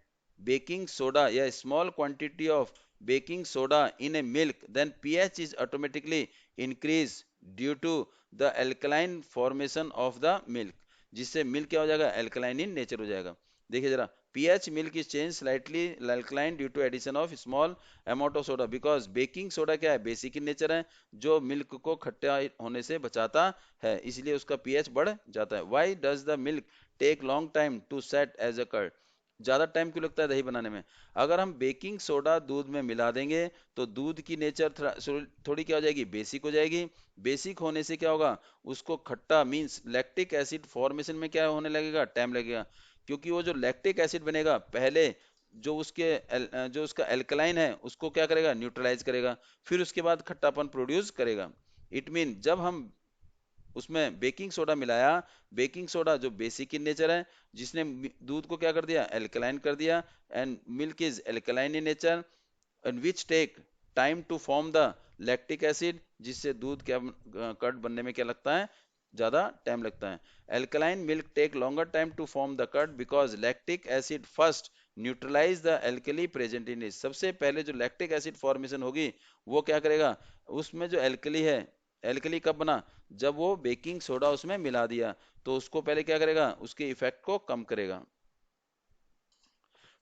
baking soda, a small quantity of baking soda in a milk, then pH is automatically increased due to the alkaline formation of the milk, जिससे milk क्या हो जाएगा, alkaline in nature हो जाएगा। देखिए जरा, pH milk is change slightly alkaline due to addition of small amount of soda, because baking soda क्या है, बेसिक इन नेचर है, जो मिल्क को खट्टा होने से बचाता है, इसलिए उसका पीएच बढ़ जाता है। Why does the milk take long time to set as a curd, ज्यादा टाइम क्यों लगता है दही बनाने में। अगर हम बेकिंग सोडा दूध में मिला देंगे तो दूध की नेचर थोड़ी क्या हो जाएगी, बेसिक हो जाएगी। बेसिक होने से क्या होगा, उसको खट्टा मींस लैक्टिक एसिड फॉर्मेशन में क्या होने लगेगा, टाइम लगेगा। क्योंकि वो जो लैक्टिक एसिड बनेगा पहले, जो उसका एल्कलाइन है उसको क्या करेगा, न्यूट्रलाइज करेगा, फिर उसके बाद खट्टापन प्रोड्यूस करेगा। इट मीन जब हम उसमें बेकिंग सोडा मिलाया, बेकिंग सोडा जो बेसिक इन नेचर है, जिसने दूध को क्या कर दिया, एल्कलाइन कर दिया, and milk is alkaline in nature and which take time to form the lactic acid, जिससे दूध क्या कर्ड बनने में क्या लगता है, ज्यादा टाइम लगता है। Alkaline milk take longer time to form the curd because lactic acid first neutralize the alkali present in it, सबसे पहले जो लैक्टिक एसिड फॉर्मेशन होगी वो क्या करेगा, उसमें जो एल्कली है, एल्कली कब बना, जब वो बेकिंग सोडा उसमें मिला दिया, तो उसको पहले क्या करेगा, उसके इफेक्ट को कम करेगा।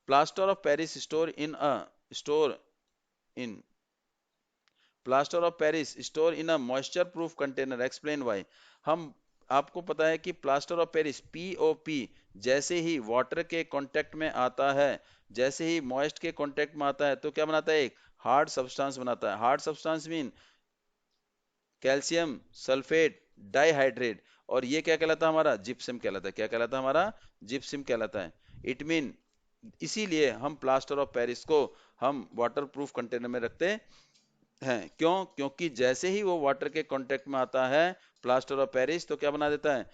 Plaster of Paris store in plaster of Paris store in a moisture proof container, explain why. हम, आपको पता है कि प्लास्टर ऑफ पेरिस पीओपी जैसे ही वाटर के कांटेक्ट में आता है, जैसे ही मॉइस्ट के कांटेक्ट में आता है तो क्या बनाता है, एक हार्ड सब्सटेंस बनाता है। Hard substance mean calcium sulphate dihydrate, और ये क्या कहलाता है हमारा, जिप्सम कहलाता है। क्या कहलाता है हमारा, जिप्सम कहलाता है। इट मीन इसीलिए हम प्लास्टर ऑफ पेरिस को हम वाटर प्रूफ कंटेनर में रखते हैं। क्यों, क्योंकि जैसे ही वो वाटर के कांटेक्ट में आता है प्लास्टर ऑफ पेरिस, तो क्या बना देता है,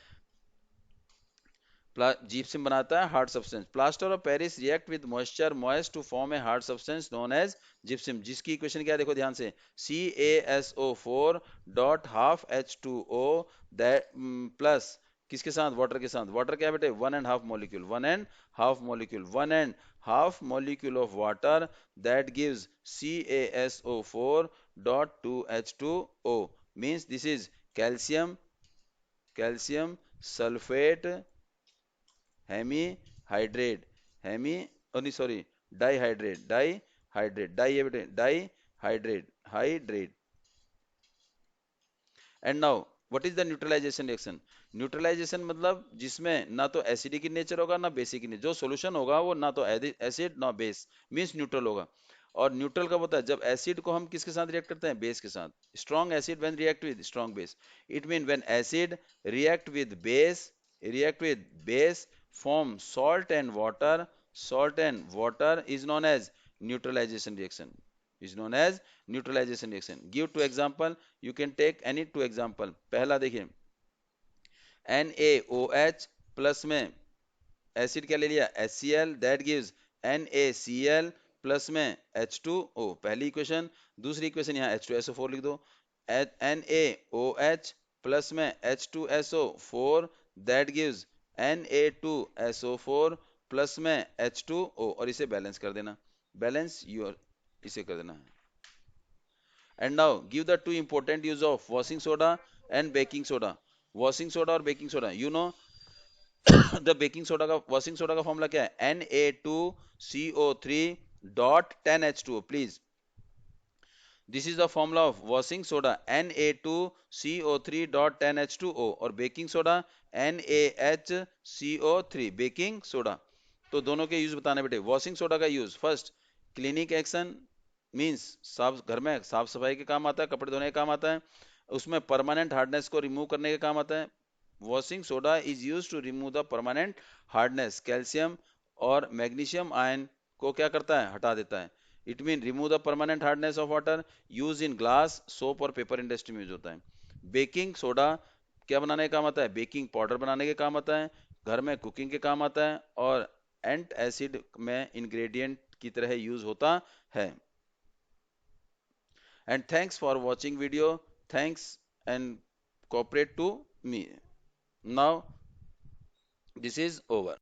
जीप्सम बनाता है hard substance. Plaster of Paris react with moisture moist to form a hard substance known as gypsum, जिसकी इक्वेशन क्या है, देखो ध्यान से, CaSO4 dot half H2O that plus किसके साथ, वाटर के साथ। वाटर क्या है बेटे, one and half molecule of water that gives CaSO4 dot 2H2O, means this is calcium, calcium sulphate hemi hydrate, hemi नहीं सॉरी डाई है बेटे, di hydrate. And now what is the neutralization reaction. Neutralization मतलब जिसमें ना तो acidic in nature होगा ना basic in, जो सॉल्यूशन होगा वो ना तो एसिड ना बेस, मींस न्यूट्रल होगा। और न्यूट्रल कब होता है, जब एसिड को हम किसके साथ रिएक्ट करते हैं, बेस के साथ। Strong acid when react with strong base, it mean when acid react with base form salt and water is known as neutralization reaction, is known as neutralization reaction। Give two example, you can take any two example। पहला देखिए, NaOH plus में acid क्या ले लिया, HCl, that gives NaCl plus में H2O, पहली equation. दूसरी equation यहाँ H2SO4 लिख दो। NaOH प्लस में H2SO4 that gives Na2SO4 plus में H2O, और इसे बैलेंस कर देना। बैलेंस योर, इसे कर देना। And now give the two important use of washing soda and baking soda. Washing soda और baking soda, you know the baking soda का, वॉशिंग सोडा का फॉर्मूला क्या है? Na2CO3 dot 10H2O, please. This is the formula of washing soda, Na2CO3 dot 10H2O, और baking soda NaHCO3, baking soda. तो दोनों के use बताने बेटे। वॉशिंग सोडा का use, first clinic action, means साफ, घर में साफ सफाई के काम आता है, कपड़े धोने के काम आता है, उसमें परमानेंट हार्डनेस को रिमूव करने के काम आता है। Washing soda is use to remove the permanent hardness, calcium और मैग्नीशियम आयन को क्या करता है? हटा देता है। It mean remove the permanent hardness of water, use in glass, soap और पेपर इंडस्ट्री में यूज होता है। बेकिंग सोडा क्या बनाने का काम आता है? बेकिंग पाउडर बनाने के काम आता है, घर में कुकिंग के काम आता है, और एंट एसिड में इंग्रेडिएंट की तरह यूज होता है। And thanks for watching video. Thanks and cooperate to me. Now this is over.